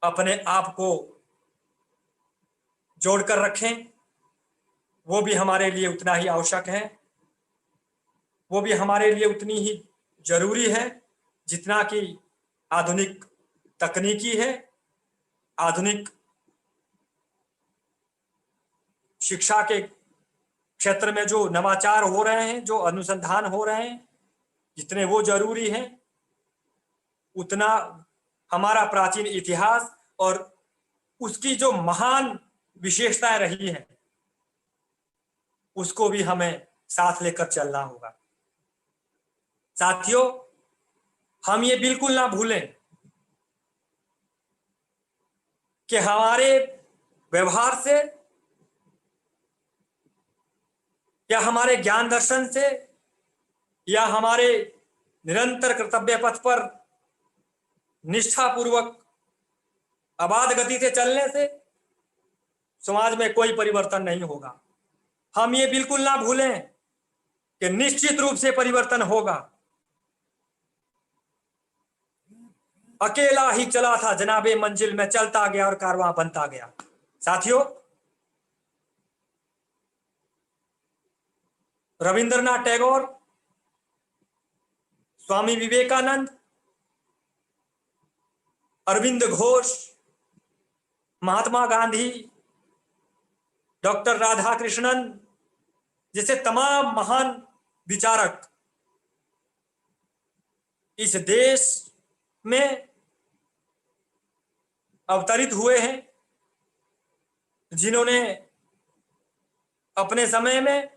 C: अपने आप को जोड़कर रखें। वो भी हमारे लिए उतना ही आवश्यक है, वो भी हमारे लिए उतनी ही जरूरी है जितना कि आधुनिक तकनीकी है, आधुनिक शिक्षा के क्षेत्र में जो नवाचार हो रहे हैं, जो अनुसंधान हो रहे हैं, जितने वो जरूरी हैं उतना हमारा प्राचीन इतिहास और उसकी जो महान विशेषताएं रही हैं उसको भी हमें साथ लेकर चलना होगा। साथियों, हम ये बिल्कुल ना भूलें कि हमारे व्यवहार से या हमारे ज्ञान दर्शन से या हमारे निरंतर कर्तव्य पथ पर निष्ठापूर्वक अबाध गति से चलने से समाज में कोई परिवर्तन नहीं होगा। हम ये बिल्कुल ना भूलें कि निश्चित रूप से परिवर्तन होगा। अकेला ही चला था जनाबे मंजिल में, चलता गया और कारवां बनता गया। साथियों, रविंद्रनाथ टैगोर, स्वामी विवेकानंद, अरविंद घोष, महात्मा गांधी, डॉक्टर राधाकृष्णन जैसे तमाम महान विचारक इस देश में अवतरित हुए हैं, जिन्होंने अपने समय में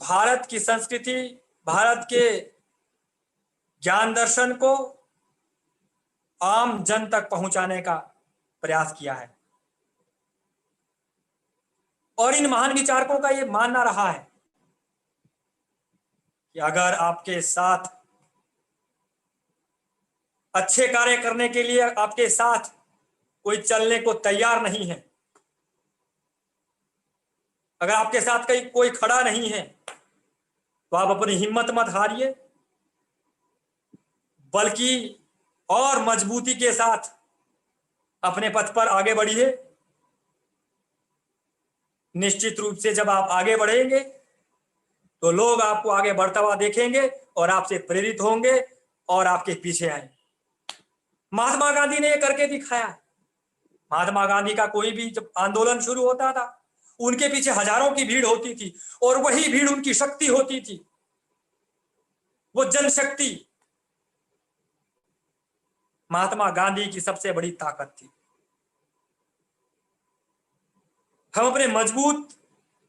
C: भारत की संस्कृति, भारत के ज्ञान दर्शन को आम जन तक पहुंचाने का प्रयास किया है। और इन महान विचारकों का यह मानना रहा है कि अगर आपके साथ अच्छे कार्य करने के लिए आपके साथ कोई चलने को तैयार नहीं है, अगर आपके साथ कोई खड़ा नहीं है, तो आप अपनी हिम्मत मत हारिए, बल्कि और मजबूती के साथ अपने पथ पर आगे बढ़िए। निश्चित रूप से जब आप आगे बढ़ेंगे तो लोग आपको आगे बढ़ता हुआ देखेंगे और आपसे प्रेरित होंगे और आपके पीछे आएंगे। महात्मा गांधी ने यह करके दिखाया। महात्मा गांधी का कोई भी जब आंदोलन शुरू होता था, उनके पीछे हजारों की भीड़ होती थी और वही भीड़ उनकी शक्ति होती थी, वो जनशक्ति महात्मा गांधी की सबसे बड़ी ताकत थी। हम अपने मजबूत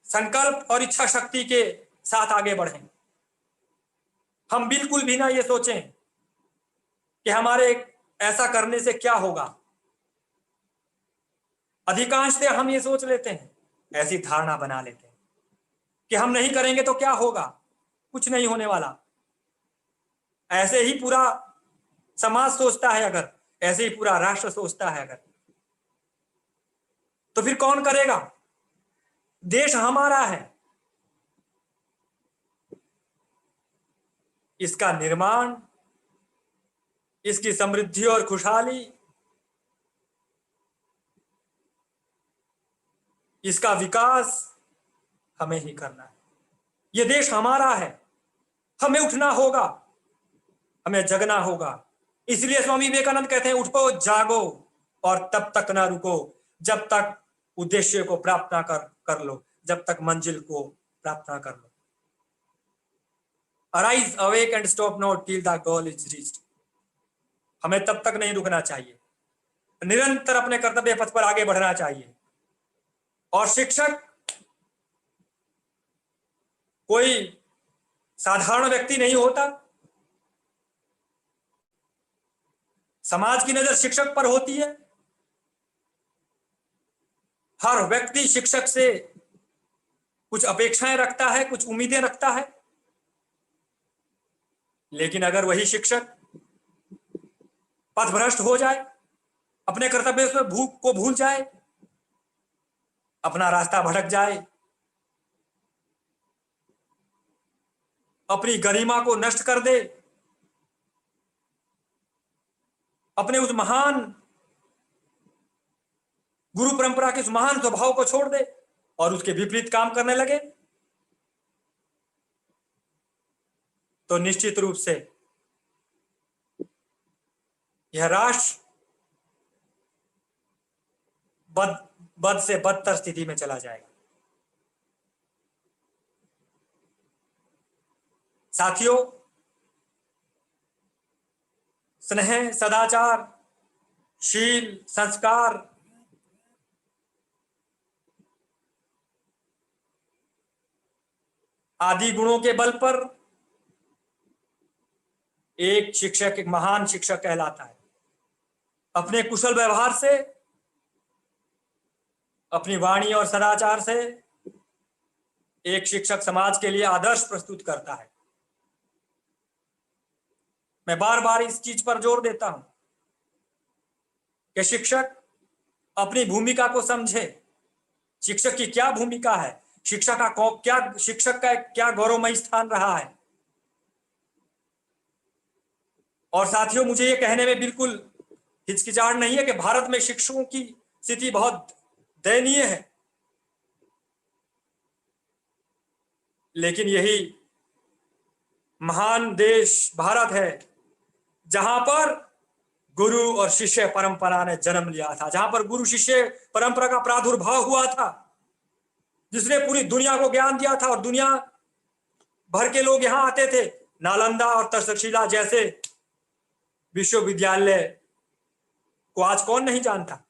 C: संकल्प और इच्छा शक्ति के साथ आगे बढ़ें। हम बिल्कुल भी ना ये सोचें कि हमारे ऐसा करने से क्या होगा। अधिकांश से हम ये सोच लेते हैं, ऐसी धारणा बना लेते हैं कि हम नहीं करेंगे तो क्या होगा, कुछ नहीं होने वाला। ऐसे ही पूरा समाज सोचता है, अगर ऐसे ही पूरा राष्ट्र सोचता है, अगर तो फिर कौन करेगा? देश हमारा है, इसका निर्माण, इसकी समृद्धि और खुशहाली, इसका विकास हमें ही करना है। यह देश हमारा है, हमें उठना होगा, हमें जगना होगा। इसलिए स्वामी विवेकानंद कहते हैं, उठो जागो और तब तक ना रुको जब तक उद्देश्य को प्राप्त ना कर लो, जब तक मंजिल को प्राप्त ना कर लो। Arise, awake and stop not till the goal is reached। हमें तब तक नहीं रुकना चाहिए, निरंतर अपने कर्तव्य पथ पर आगे बढ़ना चाहिए। और शिक्षक कोई साधारण व्यक्ति नहीं होता। समाज की नजर शिक्षक पर होती है। हर व्यक्ति शिक्षक से कुछ अपेक्षाएं रखता है, कुछ उम्मीदें रखता है। लेकिन अगर वही शिक्षक पथभ्रष्ट हो जाए, अपने कर्तव्य को भूल जाए, अपना रास्ता भटक जाए, अपनी गरिमा को नष्ट कर दे, अपने उस महान गुरु परंपरा के उस महान स्वभाव को छोड़ दे और उसके विपरीत काम करने लगे, तो निश्चित रूप से यह राष्ट्र बद से बदतर स्थिति में चला जाएगा। साथियों, स्नेह, सदाचार शील, संस्कार आदि गुणों के बल पर एक शिक्षक एक महान शिक्षक कहलाता है। अपने कुशल व्यवहार से, अपनी वाणी और सदाचार से एक शिक्षक समाज के लिए आदर्श प्रस्तुत करता है। मैं बार बार इस चीज पर जोर देता हूं कि शिक्षक अपनी भूमिका को समझे। शिक्षक की क्या भूमिका है, शिक्षक का क्या गौरवमयी स्थान रहा है। और साथियों, मुझे ये कहने में बिल्कुल हिचकिचाहट नहीं है कि भारत में शिक्षकों की स्थिति बहुत दयनीय है, लेकिन यही महान देश भारत है जहां पर गुरु और शिष्य परंपरा ने जन्म लिया था, जहां पर गुरु शिष्य परंपरा का प्रादुर्भाव हुआ था, जिसने पूरी दुनिया को ज्ञान दिया था और दुनिया भर के लोग यहां आते थे। नालंदा और तक्षशिला जैसे विश्वविद्यालय को आज कौन नहीं जानता,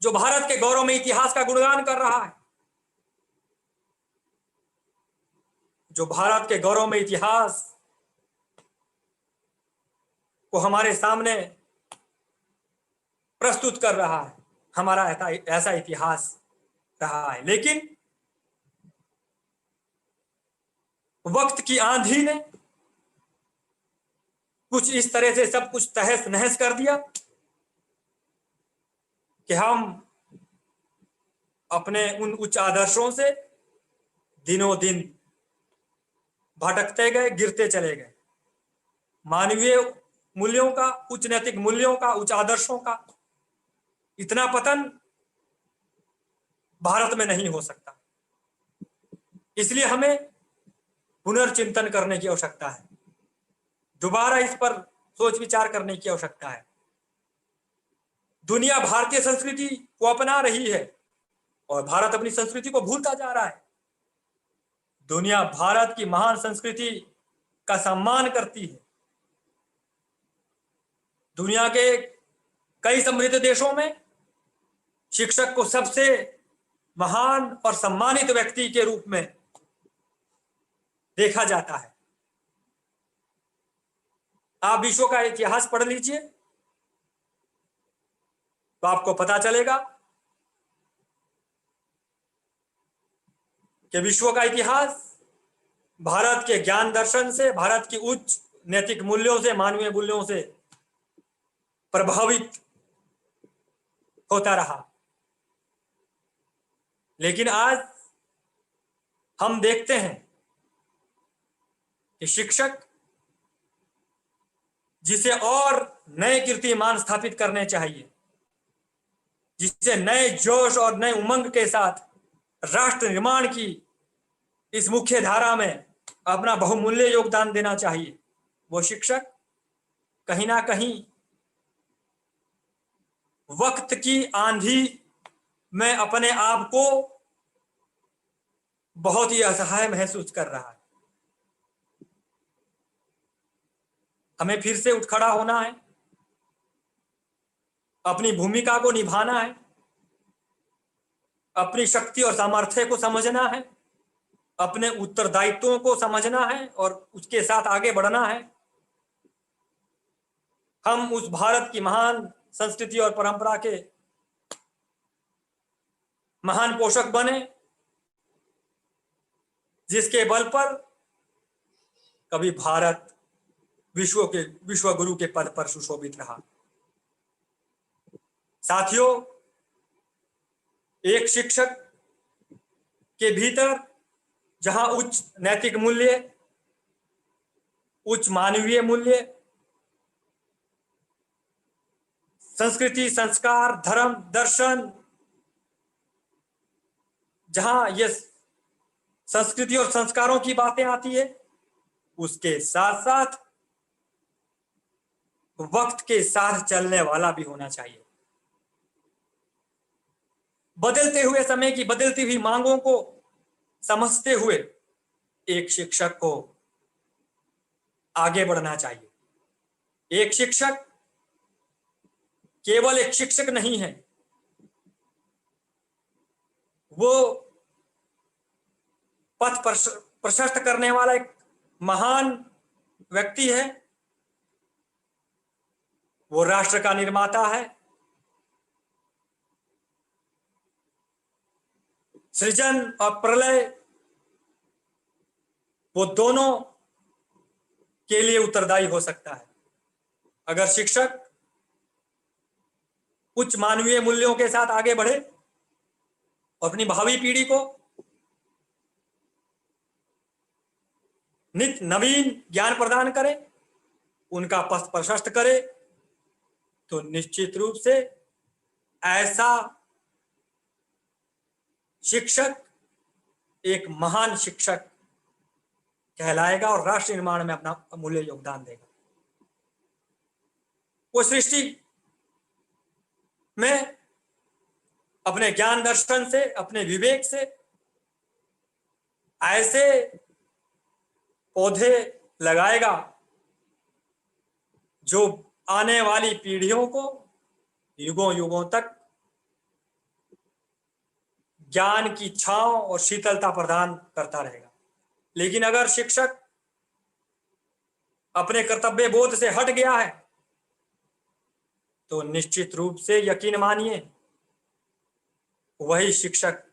C: जो भारत के गौरव में इतिहास का गुणगान कर रहा है, जो भारत के गौरव में इतिहास को हमारे सामने प्रस्तुत कर रहा है। हमारा ऐसा इतिहास रहा है, लेकिन वक्त की आंधी ने कुछ इस तरह से सब कुछ तहस नहस कर दिया कि हम अपने उन उच्च आदर्शों से दिनों दिन भटकते गए, गिरते चले गए। मानवीय मूल्यों का, उच्च नैतिक मूल्यों का, उच्च आदर्शों का इतना पतन भारत में नहीं हो सकता। इसलिए हमें पुनर्चिंतन करने की आवश्यकता है, दोबारा इस पर सोच विचार करने की आवश्यकता है। दुनिया भारतीय संस्कृति को अपना रही है और भारत अपनी संस्कृति को भूलता जा रहा है। दुनिया भारत की महान संस्कृति का सम्मान करती है। दुनिया के कई समृद्ध देशों में शिक्षक को सबसे महान और सम्मानित व्यक्ति के रूप में देखा जाता है। आप विश्व का इतिहास पढ़ लीजिए तो आपको पता चलेगा कि विश्व का इतिहास भारत के ज्ञान दर्शन से, भारत की उच्च नैतिक मूल्यों से, मानवीय मूल्यों से प्रभावित होता रहा। लेकिन आज हम देखते हैं कि शिक्षक जिसे और नए कीर्तिमान स्थापित करने चाहिए, जिसे नए जोश और नए उमंग के साथ राष्ट्र निर्माण की इस मुख्य धारा में अपना बहुमूल्य योगदान देना चाहिए, वो शिक्षक कहीं ना कहीं वक्त की आंधी में अपने आप को बहुत ही असहाय महसूस कर रहा है। हमें फिर से उठ खड़ा होना है, अपनी भूमिका को निभाना है, अपनी शक्ति और सामर्थ्य को समझना है, अपने उत्तरदायित्वों को समझना है और उसके साथ आगे बढ़ना है। हम उस भारत की महान संस्कृति और परंपरा के महान पोषक बने जिसके बल पर कभी भारत विश्व गुरु के पद पर सुशोभित रहा। साथियों, एक शिक्षक के भीतर जहां उच्च नैतिक मूल्य, उच्च मानवीय मूल्य, संस्कृति, संस्कार, धर्म, दर्शन, जहां ये संस्कृति और संस्कारों की बातें आती है, उसके साथ साथ वक्त के साथ चलने वाला भी होना चाहिए। बदलते हुए समय की बदलती हुई मांगों को समझते हुए एक शिक्षक को आगे बढ़ना चाहिए। एक शिक्षक केवल एक शिक्षक नहीं है, वो पथ प्रशस्त करने वाला एक महान व्यक्ति है, वो राष्ट्र का निर्माता है। सृजन और प्रलय वो दोनों के लिए उत्तरदायी हो सकता है। अगर शिक्षक उच्च मानवीय मूल्यों के साथ आगे बढ़े और अपनी भावी पीढ़ी को नित्य नवीन ज्ञान प्रदान करे, उनका पथ प्रशस्त करे, तो निश्चित रूप से ऐसा शिक्षक एक महान शिक्षक कहलाएगा और राष्ट्र निर्माण में अपना अमूल्य योगदान देगा। वो सृष्टि में अपने ज्ञान दर्शन से, अपने विवेक से ऐसे पौधे लगाएगा जो आने वाली पीढ़ियों को युगों युगों तक ज्ञान की छांव और शीतलता प्रदान करता रहेगा। लेकिन अगर शिक्षक अपने कर्तव्य बोध से हट गया है तो निश्चित रूप से यकीन मानिए वही शिक्षक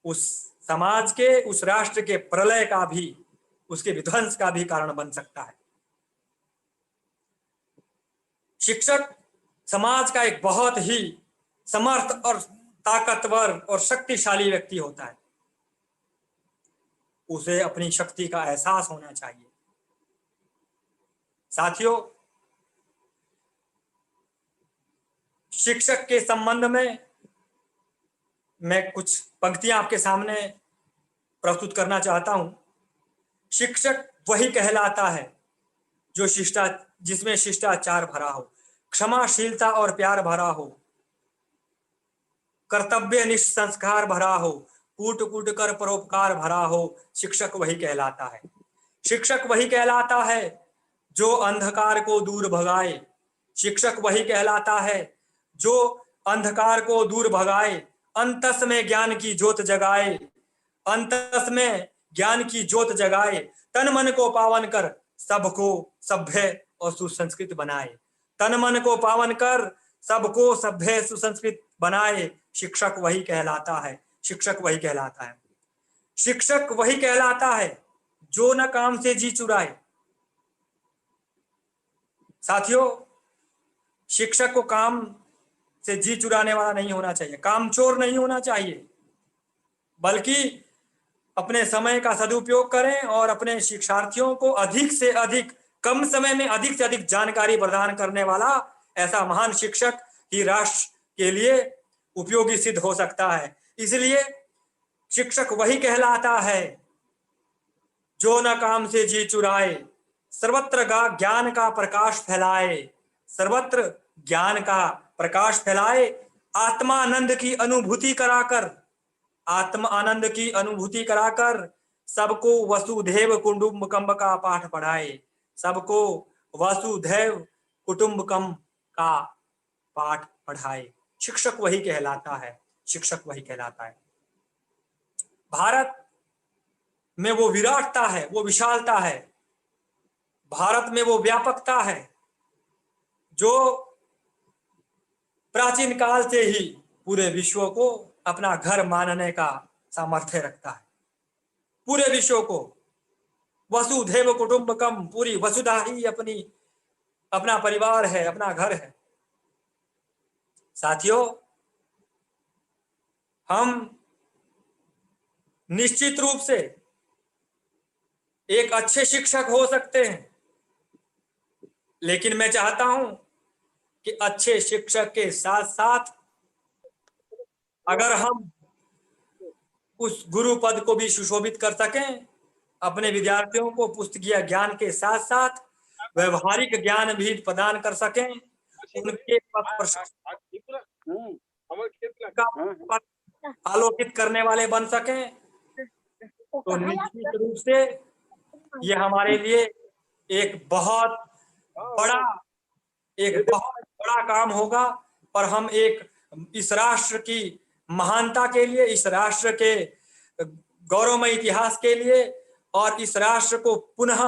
C: उस समाज के, उस राष्ट्र के प्रलय का भी, उसके विध्वंस का भी कारण बन सकता है। शिक्षक समाज का एक बहुत ही समर्थ और ताकतवर और शक्तिशाली व्यक्ति होता है। उसे अपनी शक्ति का एहसास होना चाहिए। साथियों, शिक्षक के संबंध में मैं कुछ पंक्तियां आपके सामने प्रस्तुत करना चाहता हूं। शिक्षक वही कहलाता है जो जिसमें शिष्टाचार भरा हो, क्षमाशीलता और प्यार भरा हो, कर्तव्यनिष्ठ संस्कार भरा हो, कूट कूट कर परोपकार भरा हो। शिक्षक वही कहलाता है। शिक्षक वही कहलाता है जो अंधकार को दूर भगाए। शिक्षक वही कहलाता है जो अंधकार को दूर भगाए, अंतस में ज्ञान की ज्योत जगाए, अंतस में ज्ञान की ज्योत जगाए, तन मन को पावन कर सबको सभ्य और सुसंस्कृत बनाए। तन मन को पावन कर सबको सभ्य सुसंस्कृत बनाए। शिक्षक वही कहलाता है। शिक्षक वही कहलाता है। शिक्षक वही कहलाता है जो न काम से जी चुराए। साथियों, शिक्षक को काम से जी चुराने वाला नहीं होना चाहिए, कामचोर नहीं होना चाहिए, बल्कि अपने समय का सदुपयोग करें और अपने शिक्षार्थियों को अधिक से अधिक, कम समय में अधिक से अधिक जानकारी प्रदान करने वाला ऐसा महान शिक्षक ही राष्ट्र के लिए उपयोगी सिद्ध हो सकता है। इसलिए शिक्षक वही कहलाता है जो न काम से जी चुराए, सर्वत्र ज्ञान का प्रकाश फैलाए, सर्वत्र ज्ञान का प्रकाश फैलाए, आत्मानंद की अनुभूति कराकर, आत्म आनंद की अनुभूति कराकर सबको वसुधैव कुटुंबकम का पाठ पढ़ाए, सबको वसुधैव कुटुंबकम का पाठ पढ़ाए। शिक्षक वही कहलाता है। शिक्षक वही कहलाता है। भारत में वो विराटता है, वो विशालता है, भारत में वो व्यापकता है जो प्राचीन काल से ही पूरे विश्व को अपना घर मानने का सामर्थ्य रखता है। पूरे विश्व को वसुधैव कुटुंबकम, पूरी वसुधा ही अपना परिवार है, अपना घर है। साथियों, हम निश्चित रूप से एक अच्छे शिक्षक हो सकते हैं, लेकिन मैं चाहता हूं कि अच्छे शिक्षक के साथ साथ अगर हम उस गुरु पद को भी सुशोभित कर सकें, अपने विद्यार्थियों को पुस्तकीय ज्ञान के साथ साथ व्यवहारिक ज्ञान भी प्रदान कर सकें, उनके आलोकित करने वाले बन सकें, तो निश्चित रूप से ये हमारे लिए एक बहुत बड़ा, एक बहुत बड़ा काम होगा और हम एक इस राष्ट्र की महानता के लिए, इस राष्ट्र के गौरवमय इतिहास के लिए और इस राष्ट्र को पुनः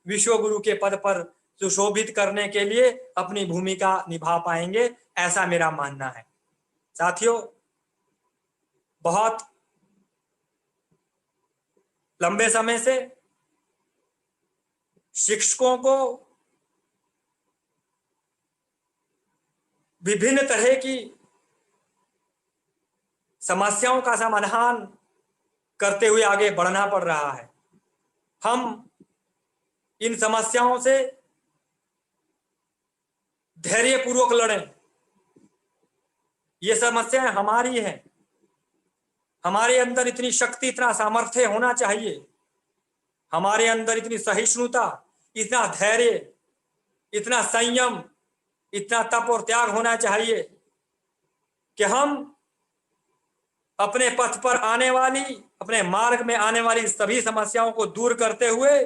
C: विश्व गुरु के पद पर सुशोभित करने के लिए अपनी भूमिका निभा पाएंगे, ऐसा मेरा मानना है। साथियों, बहुत लंबे समय से शिक्षकों को विभिन्न तरह की समस्याओं का समाधान करते हुए आगे बढ़ना पड़ रहा है। हम इन समस्याओं से धैर्यपूर्वक लड़ें। ये समस्याएं हमारी हैं। हमारे अंदर इतनी शक्ति, इतना सामर्थ्य होना चाहिए, हमारे अंदर इतनी सहिष्णुता, इतना धैर्य, इतना संयम, इतना तप और त्याग होना चाहिए कि हम अपने पथ पर आने वाली, अपने मार्ग में आने वाली सभी समस्याओं को दूर करते हुए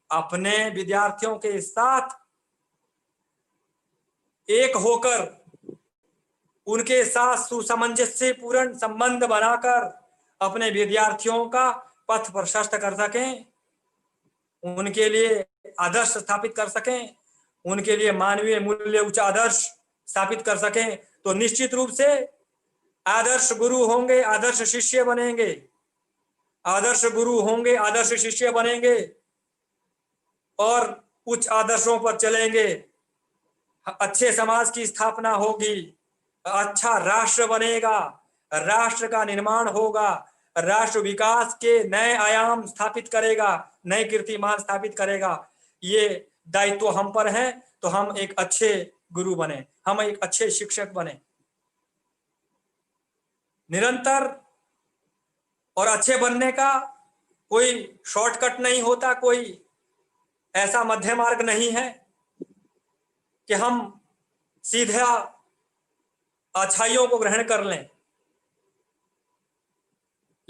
C: अपने विद्यार्थियों के साथ एक होकर उनके साथ सुसामंजस्य पूर्ण संबंध बनाकर अपने विद्यार्थियों का पथ प्रशस्त कर सकें, उनके लिए आदर्श स्थापित कर सकें, उनके लिए मानवीय मूल्य उच्च आदर्श स्थापित कर सकें, तो निश्चित रूप से आदर्श गुरु होंगे, आदर्श शिष्य बनेंगे, आदर्श गुरु होंगे, आदर्श शिष्य बनेंगे और उच्च आदर्शों पर चलेंगे। अच्छे समाज की स्थापना होगी, अच्छा राष्ट्र बनेगा, राष्ट्र का निर्माण होगा, राष्ट्र विकास के नए आयाम स्थापित करेगा, नए कीर्तिमान स्थापित करेगा। ये दायित्व हम पर है, तो हम एक अच्छे गुरु बने, हम एक अच्छे शिक्षक बने। निरंतर और अच्छे बनने का कोई शॉर्टकट नहीं होता, कोई ऐसा मध्य मार्ग नहीं है कि हम सीधा अच्छाइयों को ग्रहण कर लें।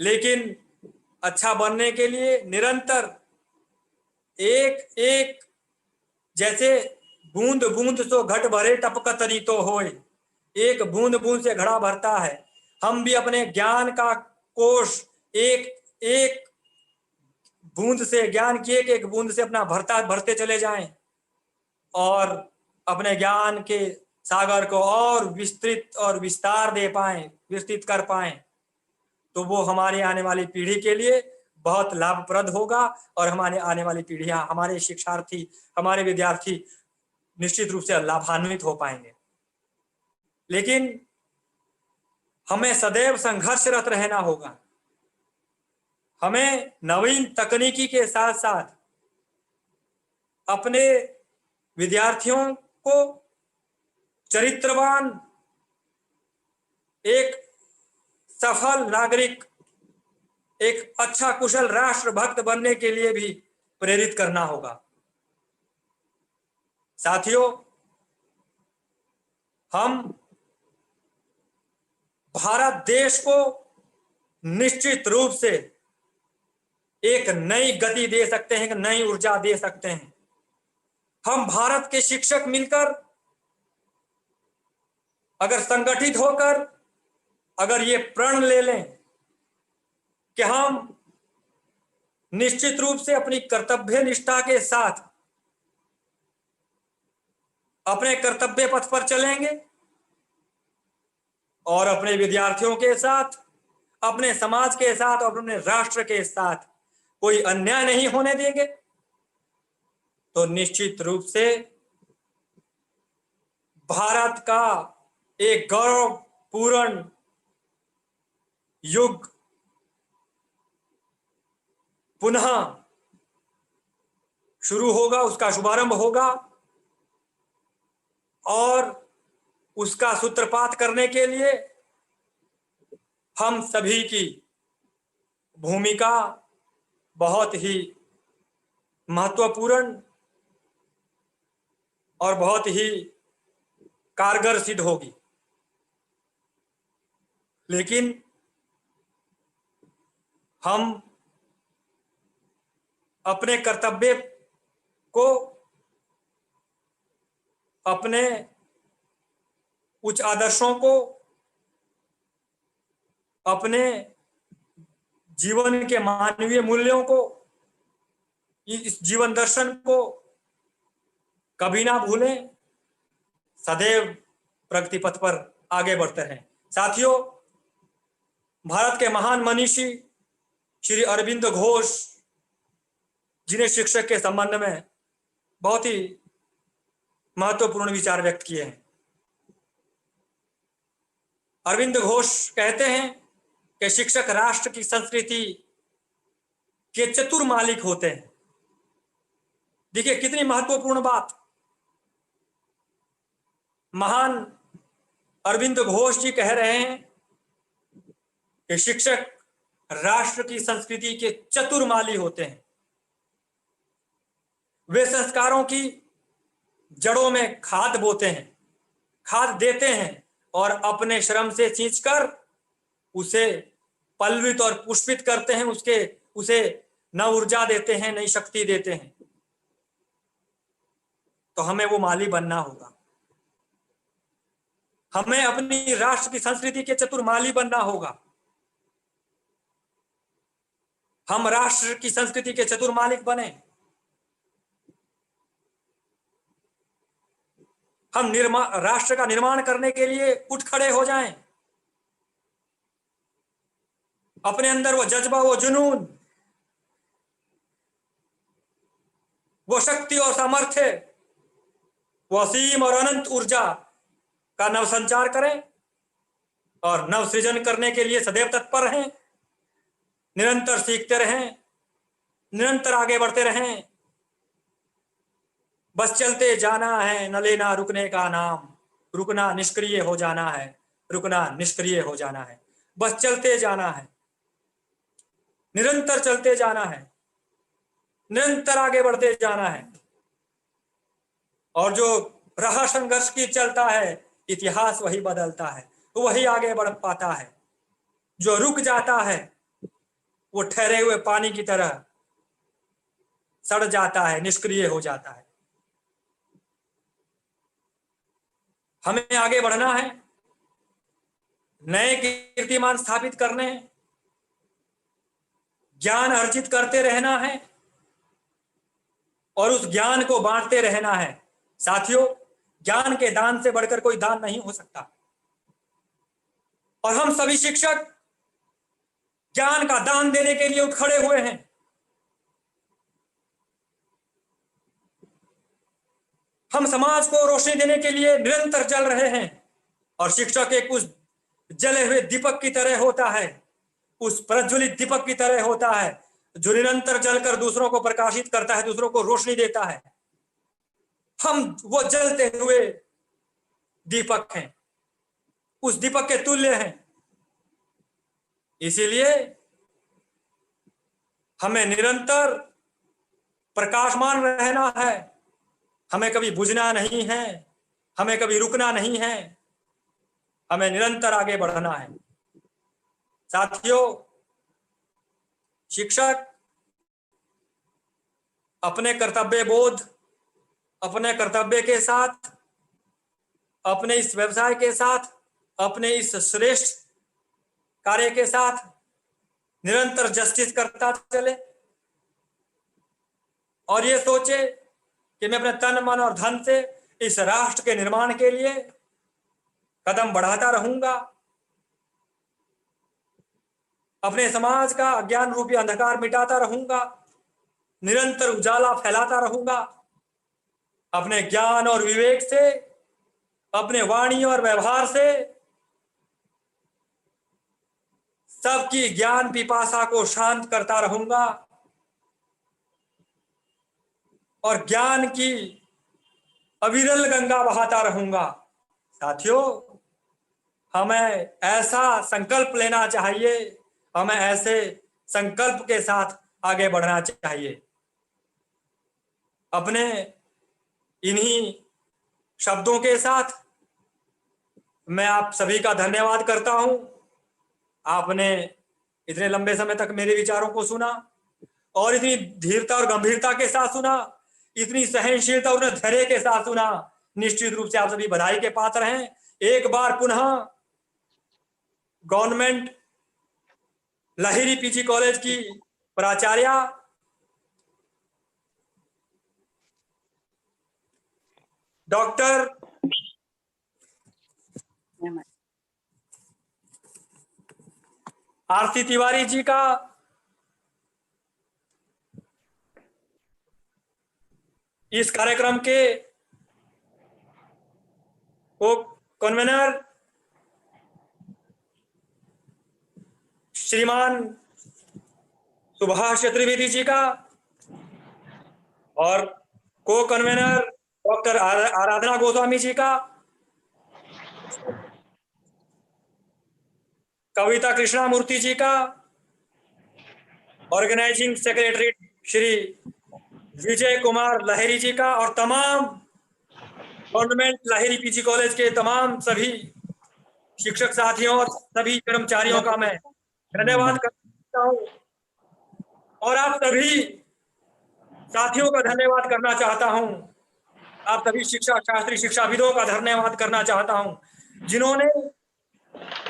C: लेकिन अच्छा बनने के लिए निरंतर एक एक, जैसे बूंद बूंद सो घट भरे टपकत रीतो होए, एक बूंद बूंद से घड़ा भरता है। हम भी अपने ज्ञान का कोष एक एक बूंद से, ज्ञान की एक एक बूंद से अपना भरते चले जाएं और अपने ज्ञान के सागर को और विस्तृत और विस्तार दे पाएं, विस्तृत कर पाएं, तो वो हमारी आने वाली पीढ़ी के लिए बहुत लाभप्रद होगा और हमारे आने वाली पीढ़ियां, हमारे शिक्षार्थी, हमारे विद्यार्थी निश्चित रूप से लाभान्वित हो पाएंगे। लेकिन हमें सदैव संघर्षरत रहना होगा। हमें नवीन तकनीकी के साथ साथ अपने विद्यार्थियों को चरित्रवान, एक सफल नागरिक, एक अच्छा कुशल राष्ट्रभक्त बनने के लिए भी प्रेरित करना होगा। साथियों, हम भारत देश को निश्चित रूप से एक नई गति दे सकते हैं, एक नई ऊर्जा दे सकते हैं। हम भारत के शिक्षक मिलकर अगर संगठित होकर अगर ये प्रण ले लें कि हम निश्चित रूप से अपनी कर्तव्य निष्ठा के साथ अपने कर्तव्य पथ पर चलेंगे और अपने विद्यार्थियों के साथ, अपने समाज के साथ और अपने राष्ट्र के साथ कोई अन्याय नहीं होने देंगे, तो निश्चित रूप से भारत का एक गौरवपूर्ण युग पुनः शुरू होगा, उसका शुभारंभ होगा और उसका सूत्रपात करने के लिए हम सभी की भूमिका बहुत ही महत्वपूर्ण और बहुत ही कारगर सिद्ध होगी। लेकिन हम अपने कर्तव्य को अपने उच्च आदर्शों को, अपने जीवन के मानवीय मूल्यों को, इस जीवन दर्शन को कभी ना भूलें, सदैव प्रगति पथ पर आगे बढ़ते रहें। साथियों, भारत के महान मनीषी श्री अरविंद घोष जिन्हें शिक्षक के संबंध में बहुत ही महत्वपूर्ण विचार व्यक्त किए हैं। अरविंद घोष कहते हैं कि शिक्षक राष्ट्र की संस्कृति के चतुर मालिक होते हैं। देखिए कितनी महत्वपूर्ण बात। महान अरविंद घोष जी कह रहे हैं कि शिक्षक राष्ट्र की संस्कृति के चतुर माली होते हैं। वे संस्कारों की जड़ों में खाद बोते हैं, खाद देते हैं और अपने श्रम से सींचकर उसे पल्वित और पुष्पित करते हैं, उसे नव ऊर्जा देते हैं, नई शक्ति देते हैं। तो हमें वो माली बनना होगा, हमें अपनी राष्ट्र की संस्कृति के चतुर माली बनना होगा। हम राष्ट्र की संस्कृति के चतुर मालिक बने, हम राष्ट्र का निर्माण करने के लिए उठ खड़े हो जाएं। अपने अंदर वो जज्बा, वो जुनून, वो शक्ति और सामर्थ्य, वो असीम और अनंत ऊर्जा का नव संचार करें और नव सृजन करने के लिए सदैव तत्पर रहें। निरंतर सीखते रहें, निरंतर आगे बढ़ते रहें। बस चलते जाना है, न लेना रुकने का नाम, रुकना निष्क्रिय हो जाना है, रुकना निष्क्रिय हो जाना है। बस चलते जाना है, निरंतर चलते जाना है, निरंतर आगे बढ़ते जाना है। और जो राह संघर्ष की चलता है, इतिहास वही बदलता है, तो वही आगे बढ़ पाता है। जो रुक जाता है वो ठहरे हुए पानी की तरह सड़ जाता है, निष्क्रिय हो जाता है। हमें आगे बढ़ना है, नए कीर्तिमान स्थापित करने हैं, ज्ञान अर्जित करते रहना है और उस ज्ञान को बांटते रहना है। साथियों, ज्ञान के दान से बढ़कर कोई दान नहीं हो सकता और हम सभी शिक्षक ज्ञान का दान देने के लिए उठ खड़े हुए हैं। हम समाज को रोशनी देने के लिए निरंतर जल रहे हैं और शिक्षक एक उस जले हुए दीपक की तरह होता है, उस प्रज्वलित दीपक की तरह होता है जो निरंतर जलकर दूसरों को प्रकाशित करता है, दूसरों को रोशनी देता है। हम वो जलते हुए दीपक हैं, उस दीपक के तुल्य हैं। इसीलिए हमें निरंतर प्रकाशमान रहना है, हमें कभी बुझना नहीं है, हमें कभी रुकना नहीं है, हमें निरंतर आगे बढ़ना है। साथियों, शिक्षक अपने कर्तव्य बोध, अपने कर्तव्य के साथ, अपने इस व्यवसाय के साथ, अपने इस श्रेष्ठ कार्य के साथ निरंतर जस्टिस करता चले और ये सोचे कि मैं अपने तन मन और धन से इस राष्ट्र के निर्माण के लिए कदम बढ़ाता रहूंगा, अपने समाज का अज्ञान रूपी अंधकार मिटाता रहूंगा, निरंतर उजाला फैलाता रहूंगा। अपने ज्ञान और विवेक से, अपने वाणी और व्यवहार से सबकी ज्ञान पिपासा को शांत करता रहूंगा और ज्ञान की अविरल गंगा बहाता रहूंगा। साथियों, हमें ऐसा संकल्प लेना चाहिए, हमें ऐसे संकल्प के साथ आगे बढ़ना चाहिए। अपने इन्हीं शब्दों के साथ मैं आप सभी का धन्यवाद करता हूं। आपने इतने लंबे समय तक मेरे विचारों को सुना और इतनी धीरता और गंभीरता के साथ सुना, इतनी सहनशीलता और धैर्य के साथ सुना। निश्चित रूप से आप सभी बधाई के पात्र हैं, एक बार पुनः गवर्नमेंट लाहिरी पीजी कॉलेज की प्राचार्य डॉक्टर आरती तिवारी जी का इस कार्यक्रम के कन्वीनर श्रीमान सुभाष चतुर्वेदी जी का और को कन्वीनर डॉक्टर आराधना गोस्वामी जी का, कविता कृष्णामूर्ति जी का, ऑर्गेनाइजिंग सेक्रेटरी श्री विजय कुमार लाहिरी जी का और तमाम गवर्नमेंट लाहिरी पीजी कॉलेज के तमाम सभी शिक्षक साथियों और सभी कर्मचारियों का मैं धन्यवाद करता हूँ और आप सभी साथियों का धन्यवाद करना चाहता हूँ। आप सभी शिक्षा शास्त्री शिक्षाविदों का धन्यवाद करना चाहता हूँ जिन्होंने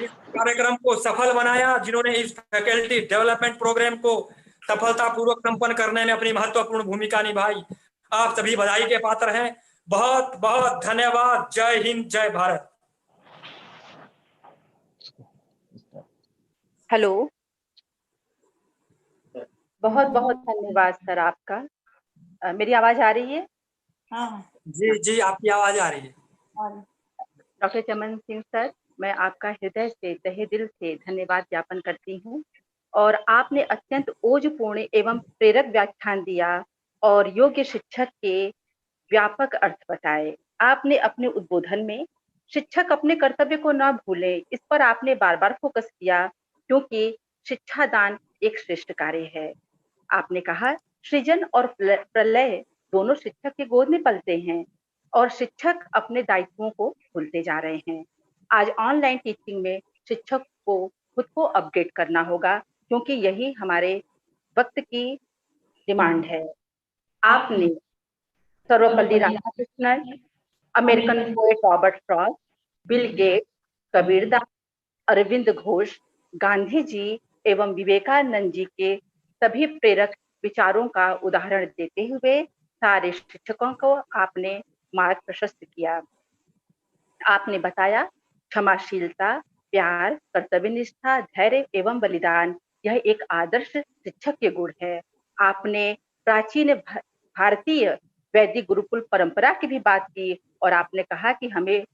C: इस कार्यक्रम को सफल बनाया, जिन्होंने इस फैकल्टी डेवलपमेंट प्रोग्राम को सफलतापूर्वक संपन्न करने में अपनी महत्वपूर्ण भूमिका निभाई। आप सभी बधाई के पात्र हैं। बहुत बहुत धन्यवाद। जय हिंद, जय भारत।
B: हेलो, बहुत बहुत धन्यवाद सर आपका। मेरी आवाज आ रही है?
C: हाँ जी जी, आपकी आवाज आ रही है।
B: डॉक्टर चमन सिंह सर, मैं आपका हृदय से तहे दिल से धन्यवाद ज्ञापन करती हूँ और आपने अत्यंत ओजपूर्ण एवं प्रेरक व्याख्यान दिया और योग्य शिक्षक के व्यापक अर्थ बताए। आपने अपने उद्बोधन में शिक्षक अपने कर्तव्य को न भूले इस पर आपने बार बार फोकस किया, क्योंकि शिक्षा दान एक श्रेष्ठ कार्य है। आपने कहा सृजन और प्रलय दोनों शिक्षक के गोद में पलते हैं और शिक्षक अपने दायित्वों को भूलते जा रहे हैं। आज ऑनलाइन टीचिंग में शिक्षक को खुद को अपडेट करना होगा, क्योंकि यही हमारे वक्त की डिमांड है। आपने Sarvepalli Radhakrishnan, American poet Robert Frost, Bill Gates, Kabirdas, Arvind Ghosh, Gandhi ji एवं विवेकानंद जी के सभी प्रेरक विचारों का उदाहरण देते हुए सारे शिक्षकों को आपने मार्ग प्रशस्त किया। आपने बताया क्षमाशीलता, प्यार, कर्तव्यनिष्ठा, धैर्य एवं बलिदान यह एक आदर्श शिक्षक के गुण है। आपने प्राचीन भारतीय वैदिक गुरुकुल परंपरा की भी बात की और आपने कहा कि हमें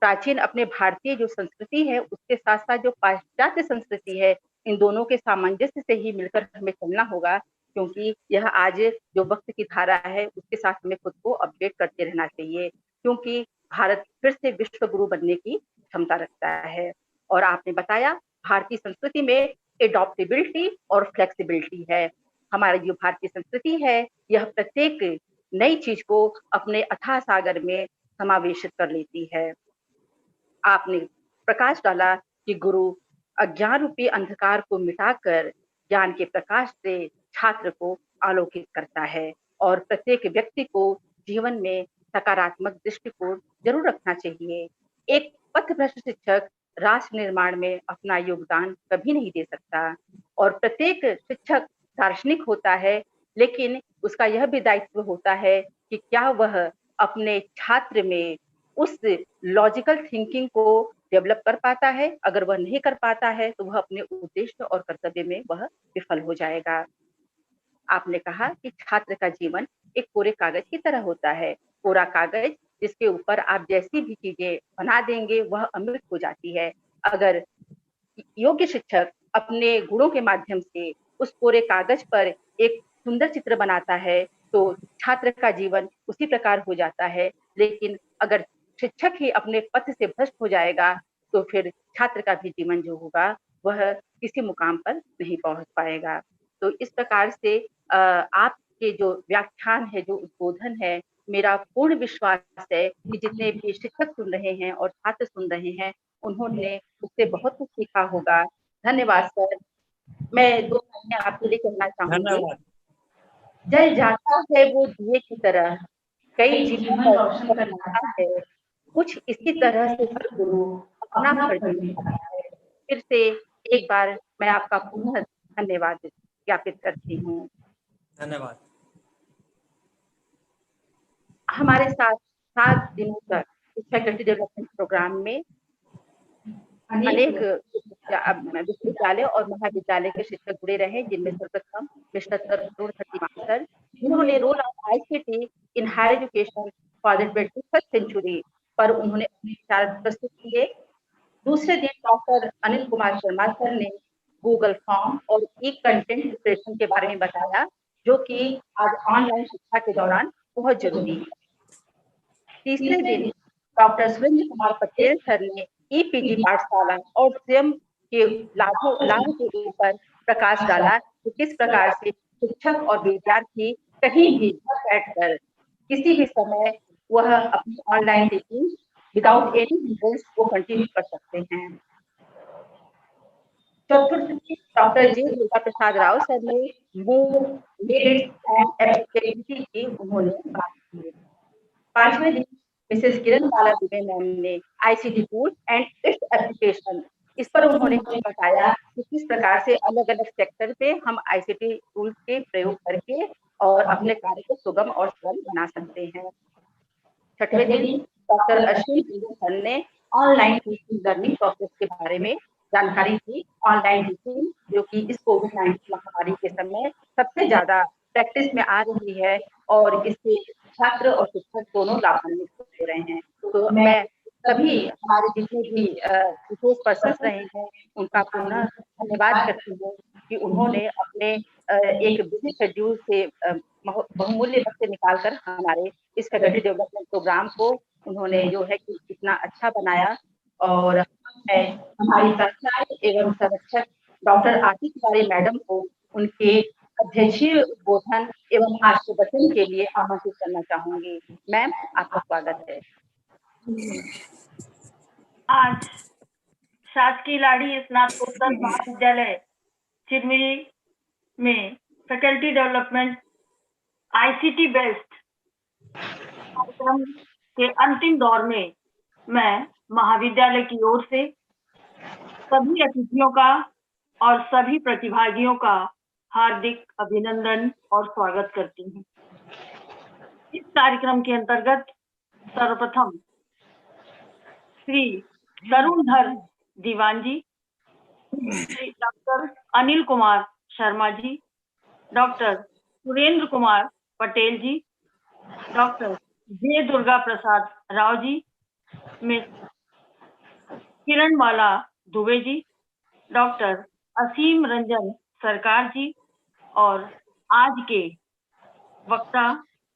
B: प्राचीन अपने भारतीय जो संस्कृति है उसके साथ साथ जो पाश्चात्य संस्कृति है, इन दोनों के सामंजस्य से ही मिलकर हमें चलना होगा, क्योंकि यह आज जो वक्त की धारा है उसके साथ हमें खुद को अपडेट करते रहना चाहिए, क्योंकि भारत फिर से विश्व गुरु बनने की क्षमता रखता है। और आपने बताया भारतीय संस्कृति में एडॉप्टेबिलिटी और फ्लेक्सिबिलिटी है। हमारी जो भारतीय संस्कृति है यह प्रत्येक नई चीज को अपने अथाह सागर में समावेशित कर लेती है। आपने प्रकाश डाला कि गुरु अज्ञान रूपी अंधकार को मिटाकर ज्ञान के प्रकाश से छात्र को आलोकित करता है और प्रत्येक व्यक्ति को जीवन में सकारात्मक दृष्टिकोण जरूर रखना चाहिए। एक पथभ्रष्ट शिक्षक राष्ट्र निर्माण में अपना योगदान कभी नहीं दे सकता और प्रत्येक शिक्षक दार्शनिक होता है, लेकिन उसका यह भी दायित्व होता है कि क्या वह अपने छात्र में उस लॉजिकल थिंकिंग को डेवलप कर पाता है। अगर वह नहीं कर पाता है तो वह अपने उद्देश्य और कर्तव्य में वह विफल हो जाएगा। आपने कहा कि छात्र का जीवन एक कोरे कागज की तरह होता है। कोरा कागज जिसके ऊपर आप जैसी भी चीजें बना देंगे वह अमृत हो जाती है। अगर योग्य शिक्षक अपने गुणों के माध्यम से उस कोरे कागज पर एक सुंदर चित्र बनाता है तो छात्र का जीवन उसी प्रकार हो जाता है। लेकिन अगर शिक्षक ही अपने पथ से भ्रष्ट हो जाएगा तो फिर छात्र का भी जीवन जो होगा वह किसी मुकाम पर नहीं पहुंच पाएगा। तो इस प्रकार से आपके जो व्याख्यान है, जो उद्बोधन है, मेरा पूर्ण विश्वास है कि जितने भी शिक्षक सुन रहे हैं और छात्र सुन रहे हैं उन्होंने उससे बहुत कुछ सीखा होगा। धन्यवाद सर। मैं 2 लाइनें आपके लिए कहना चाहूंगी। जल जाता है वो दिए की तरह, कई जीवन रोशन करता है, कुछ इसी तरह से हर गुरु अपना फर्ज निभाता है। फिर से एक बार मैं आपका पुनः धन्यवाद ज्ञापित करती हूँ।
C: धन्यवाद।
B: हमारे साथ 7 दिनों तक इस फैकल्टी डेवलपमेंट प्रोग्राम में अनेक विश्वविद्यालय और महाविद्यालय के शिक्षक जुड़े रहे, जिनमें सर्वप्रथम मिस्टर तरुण मास्टर, जिन्होंने role of ICT in higher education for the 21st century पर उन्होंने अपने विचार प्रस्तुत किए। दूसरे दिन डॉक्टर अनिल कुमार शर्मा सर ने गूगल फॉर्म और ई कंटेंट प्रिपरेशन के बारे में बताया, जो कि आज ऑनलाइन शिक्षा के दौरान बहुत जरूरी है। तीसरे दिन डॉक्टर सुरेंद्र कुमार पटेल सर ने ईपीजी पाठशाला और स्वयं के लाभ के ऊपर प्रकाश डाला कि किस प्रकार से शिक्षक और विद्यार्थी कहीं भी बैठकर किसी भी समय वह अपनी online teaching without any hindrance को कंटिन्यू कर सकते हैं। चतुर्थ डॉक्टर जे दुर्गा प्रसाद राव सर ने मेरिट्स एंड एप्लीकेबिलिटी की उन्होंने बात की। पांचवें दिन मिसेस किरण बाला दुबे मैम ने ICT tool and its application, इस पर उन्होंने बताया कि किस प्रकार से अलग अलग सेक्टर पे हम आईसीटी टूल्स के प्रयोग करके और अपने कार्य को सुगम और सरल बना सकते हैं। छठवें दिन डॉक्टर अश्विन सर ने ऑनलाइन टीचिंग लर्निंग प्रोसेस के बारे में जानकारी दी। ऑनलाइन टीचिंग जो कि इस कोविड-19 महामारी के समय सबसे ज्यादा प्रैक्टिस में आ रही है और इससे छात्र और शिक्षक दोनों लाभान्वित हो रहे हैं। तो मैं सभी हमारे जितने भी रिसोर्स पर्सन रहे हैं उनका पुनः धन्यवाद करती हूँ कि उन्होंने अपने एक बिजी शेड्यूल से बहुमूल्य वक्त निकालकर हमारे इस फैकल्टी डेवलपमेंट प्रोग्राम को उन्होंने जो है कि इतना अच्छा बनाया। और मैं हमारी संस्था एवं संरक्षक डॉक्टर आरती तिवारी मैडम को उनके अध्यक्षीय उद्बोधन एवं आशीर्वचन के लिए आमंत्रित करना चाहूंगी। मैम, आपका स्वागत है।
D: आज शासकीय लाड़ी स्नातकोत्तर महाविद्यालय चिरमिरी में फैकल्टी डेवलपमेंट आईसीटी बेस्ड कार्यक्रम के अंतिम दौर में मैं महाविद्यालय की ओर से सभी अतिथियों का और सभी प्रतिभागियों का हार्दिक अभिनंदन और स्वागत करती हूँ। इस कार्यक्रम के अंतर्गत सर्वप्रथम श्री तरुणधर दीवान जी, श्री डॉक्टर अनिल कुमार शर्मा जी, डॉक्टर सुरेंद्र कुमार पटेल जी, डॉक्टर जे दुर्गा प्रसाद राव जी, मिस किरण बाला दुबे जी, डॉक्टर असीम रंजन सरकार जी और आज के वक्ता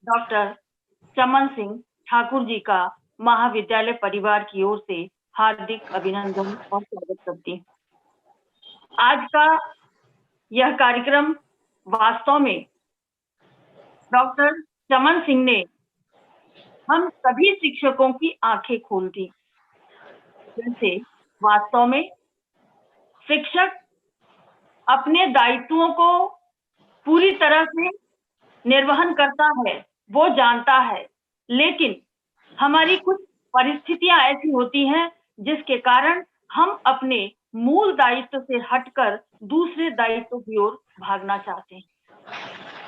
D: डॉक्टर चमन सिंह ठाकुर जी का महाविद्यालय परिवार की ओर से हार्दिक अभिनंदन और स्वागत करती हूँ। आज का यह कार्यक्रम वास्तव में डॉक्टर चमन सिंह ने हम सभी शिक्षकों की आंखें खोल दी। जैसे वास्तव में शिक्षक अपने दायित्वों को पूरी तरह से निर्वहन करता है, वो जानता है, लेकिन हमारी कुछ परिस्थितियां ऐसी होती हैं जिसके कारण हम अपने मूल दायित्व से हटकर दूसरे दायित्व की ओर भागना चाहते हैं।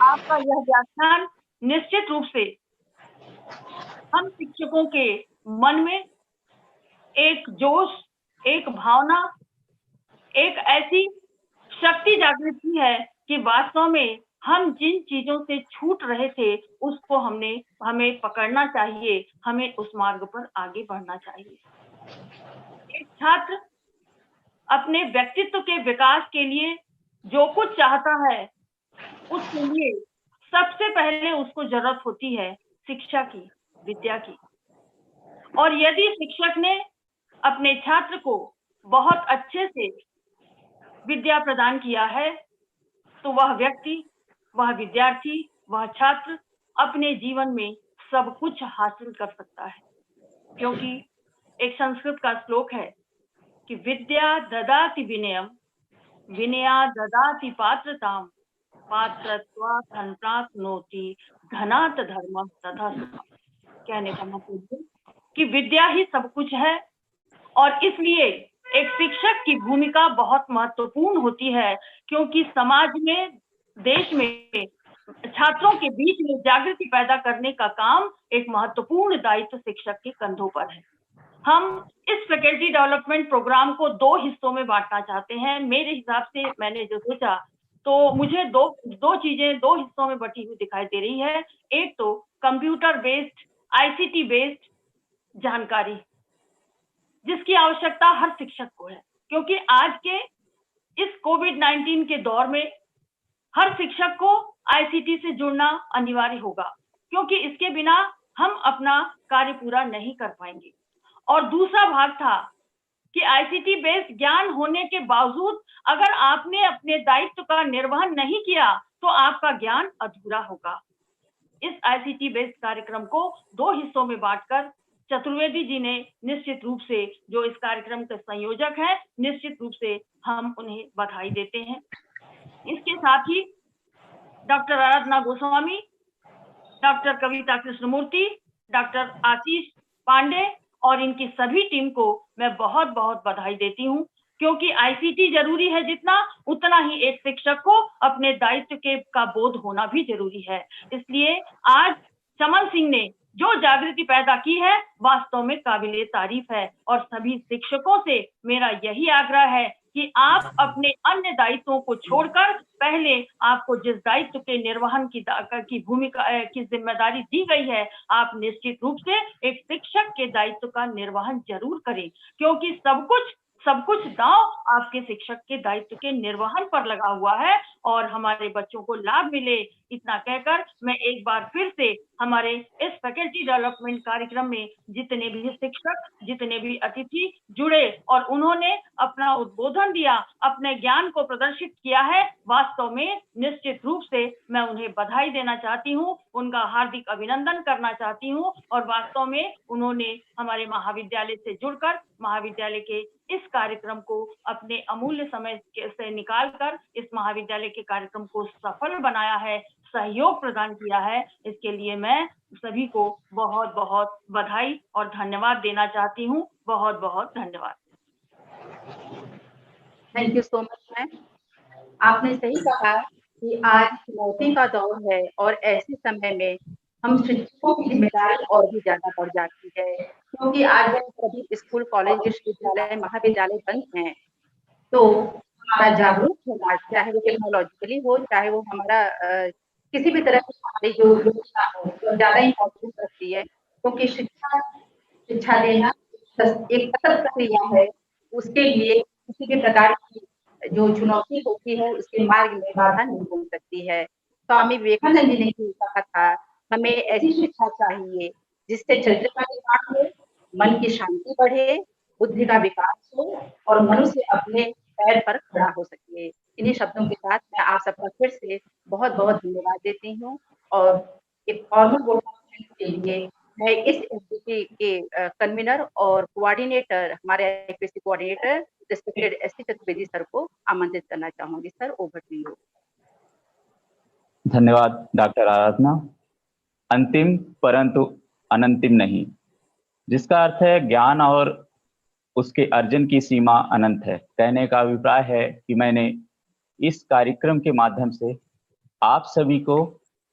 D: आपका यह व्याख्यान निश्चित रूप से हम शिक्षकों के मन में एक जोश, एक भावना, एक ऐसी शक्ति जागृत की है कि वास्तव में हम जिन चीजों से छूट रहे थे उसको हमें पकड़ना चाहिए, हमें उस मार्ग पर आगे बढ़ना चाहिए। एक छात्र अपने व्यक्तित्व के विकास के लिए जो कुछ चाहता है उसके लिए सबसे पहले उसको जरूरत होती है शिक्षा की, विद्या की। और यदि शिक्षक ने अपने छात्र को बहुत अच्छे से विद्या प्रदान किया है तो वह व्यक्ति, वह विद्यार्थी, वह छात्र अपने जीवन में सब कुछ हासिल कर सकता है। क्योंकि एक संस्कृत का श्लोक है कि विद्या ददाति विनयम, विनया ददाति पात्रताम, पात्रत्वात् धन प्राप्नोति, धनात् धर्मः तथा सुखम्। कहने का मतलब कि विद्या ही सब कुछ है और इसलिए एक शिक्षक की भूमिका बहुत महत्वपूर्ण होती है, क्योंकि समाज में, देश में छात्रों के बीच में जागृति पैदा करने का काम एक महत्वपूर्ण दायित्व शिक्षक के कंधों पर है। हम इस फैकल्टी डेवलपमेंट प्रोग्राम को 2 हिस्सों में बांटना चाहते हैं। मेरे हिसाब से मैंने जो सोचा तो मुझे दो चीजें 2 हिस्सों में बटी हुई दिखाई दे रही है। एक तो कंप्यूटर बेस्ड, आईसीटी बेस्ड जानकारी, जिसकी आवश्यकता हर शिक्षक को है, क्योंकि आज के इस कोविड-19 के दौर में हर शिक्षक को आईसीटी से जुड़ना अनिवार्य होगा, क्योंकि इसके बिना हम अपना कार्य पूरा नहीं कर पाएंगे। और दूसरा भाग था कि आईसीटी बेस्ड ज्ञान होने के बावजूद अगर आपने अपने दायित्व का निर्वहन नहीं किया तो आपका ज्ञान अधूरा होगा। इस आईसीटी बेस्ड कार्यक्रम को 2 हिस्सों में बांटकर चतुर्वेदी जी ने निश्चित रूप से, जो इस कार्यक्रम के संयोजक हैं, निश्चित रूप से हम उन्हें बधाई देते हैं। इसके साथ ही डॉक्टर आराधना गोस्वामी, डॉक्टर कविता कृष्णमूर्ति, डॉक्टर आशीष पांडे और इनकी सभी टीम को मैं बहुत बहुत बधाई देती हूँ, क्योंकि आईसीटी जरूरी है जितना, उतना ही एक शिक्षक को अपने दायित्व का बोध होना भी जरूरी है। इसलिए आज चमन सिंह ने जो जागृति पैदा की है वास्तव में काबिले तारीफ है, और सभी शिक्षकों से मेरा यही आग्रह है कि आप अपने अन्य दायित्वों को छोड़कर पहले आपको जिस दायित्व के निर्वहन की भूमिका की जिम्मेदारी दी गई है, आप निश्चित रूप से एक शिक्षक के दायित्व का निर्वहन जरूर करें, क्योंकि सब कुछ दांव आपके शिक्षक के दायित्व के निर्वहन पर लगा हुआ है और हमारे बच्चों को लाभ मिले। इतना कहकर मैं एक बार फिर से हमारे इस फैकल्टी डेवलपमेंट कार्यक्रम में जितने भी शिक्षक, जितने भी अतिथि जुड़े और उन्होंने अपना उद्बोधन दिया, अपने ज्ञान को प्रदर्शित किया है, वास्तव में निश्चित रूप से मैं उन्हें बधाई देना चाहती हूँ, उनका हार्दिक अभिनंदन करना चाहती हूँ। और वास्तव में उन्होंने हमारे महाविद्यालय से जुड़कर महाविद्यालय के इस कार्यक्रम को अपने अमूल्य समय से निकालकर इस महाविद्यालय के कार्यक्रम को सफल बनाया है, सहयोग प्रदान किया है। इसके लिए मैं सभी को बहुत बहुत बधाई और धन्यवाद देना चाहती हूँ। बहुत बहुत धन्यवाद।
B: Thank you so much ma'am. आपने सही कहा कि आज चुनौती का दौर है और ऐसे समय में हम शिक्षकों की जिम्मेदारी और भी ज्यादा बढ़ जाती है, क्योंकि आज जब सभी स्कूल, कॉलेज, विश्वविद्यालय, महाविद्यालय बंद हैं, तो हमारा जागरूक होना, चाहे वो टेक्नोलॉजिकली हो, चाहे वो हमारा किसी भी तरह की हमारी जो योजना हो, तो ज्यादा इम्पोर्टेंस रखती है, क्योंकि शिक्षा देना एक सतत प्रक्रिया है। उसके लिए किसी भी प्रकार की जो चुनौती होती है उसके मार्ग में बाधा नहीं बन सकती है। स्वामी विवेकानंद जी ने भी कहा था, हमें ऐसी शिक्षा चाहिए जिससे चरित्र का निर्माण हो, मन की शांति बढ़े, बुद्धि का विकास हो और मनुष्य अपने पैर पर खड़ा हो सके। इन्हीं शब्दों के साथ मैं आप सबका फिर से बहुत बहुत धन्यवाद देती हूँ और एक फॉर्मल वोट के लिए मैं इस एसडीपी के कन्वीनर और कोऑर्डिनेटर, हमारे IPSC coordinator respected ST Chaturvedi sir को आमंत्रित करना चाहूंगी। Sir, over to you.
A: धन्यवाद डॉक्टर आराधना। अंतिम परंतु अनंतिम नहीं, जिसका अर्थ है ज्ञान और उसके अर्जन की सीमा अनंत है। कहने का अभिप्राय है कि मैंने इस कार्यक्रम के माध्यम से आप सभी को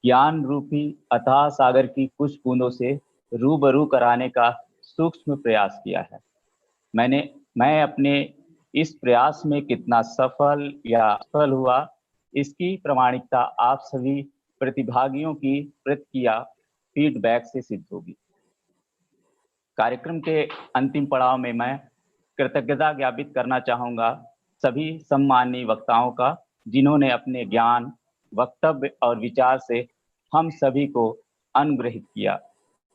A: ज्ञान रूपी अथाह सागर की कुछ बूंदों से रूबरू कराने का सूक्ष्म प्रयास किया है। मैं अपने इस प्रयास में कितना सफल या असफल हुआ, इसकी प्रामाणिकता आप सभी प्रतिभागियों की प्रतिक्रिया, फीडबैक से सिद्ध होगी। कार्यक्रम के अंतिम पड़ाव में मैं कृतज्ञता ज्ञापित करना चाहूँगा सभी सम्माननीय वक्ताओं का, जिन्होंने अपने ज्ञान, वक्तव्य और विचार से हम सभी को अनुग्रहित किया।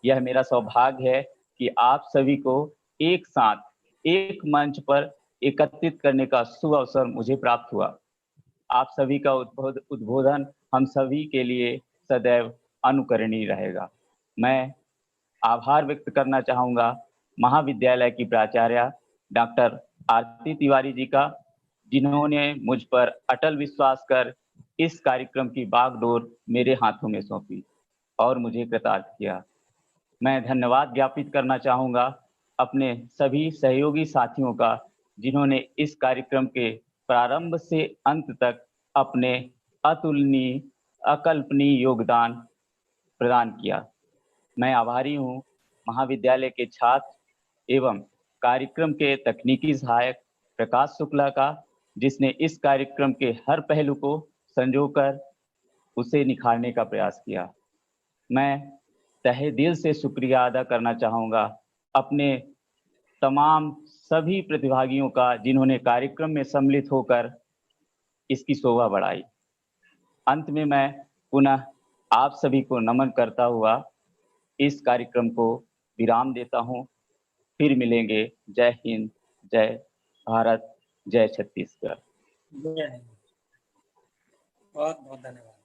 A: यह मेरा सौभाग्य है कि आप सभी को एक साथ एक मंच पर एकत्रित करने का शुभ अवसर मुझे प्राप्त हुआ। आप सभी का उद्बोधन हम सभी के लिए सदैव अनुकरणीय रहेगा। मैं आभार व्यक्त करना चाहूँगा महाविद्यालय की प्राचार्य डॉक्टर आरती तिवारी जी का, जिन्होंने मुझ पर अटल विश्वास कर इस कार्यक्रम की बागडोर मेरे हाथों में सौंपी और मुझे कृतार्थ किया। मैं धन्यवाद ज्ञापित करना चाहूँगा अपने सभी सहयोगी साथियों का, जिन्होंने इस कार्यक्रम के प्रारंभ से अंत तक अपने अतुलनीय, अकल्पनीय योगदान प्रदान किया। मैं आभारी हूँ महाविद्यालय के छात्र एवं कार्यक्रम के तकनीकी सहायक प्रकाश शुक्ला का, जिसने इस कार्यक्रम के हर पहलू को संजोकर उसे निखारने का प्रयास किया। मैं तहे दिल से शुक्रिया अदा करना चाहूँगा अपने तमाम सभी प्रतिभागियों का, जिन्होंने कार्यक्रम में सम्मिलित होकर इसकी शोभा बढ़ाई। अंत में मैं पुनः आप सभी को नमन करता हुआ इस कार्यक्रम को विराम देता हूँ। फिर मिलेंगे। जय हिंद, जय भारत, जय छत्तीसगढ़।
C: बहुत बहुत धन्यवाद।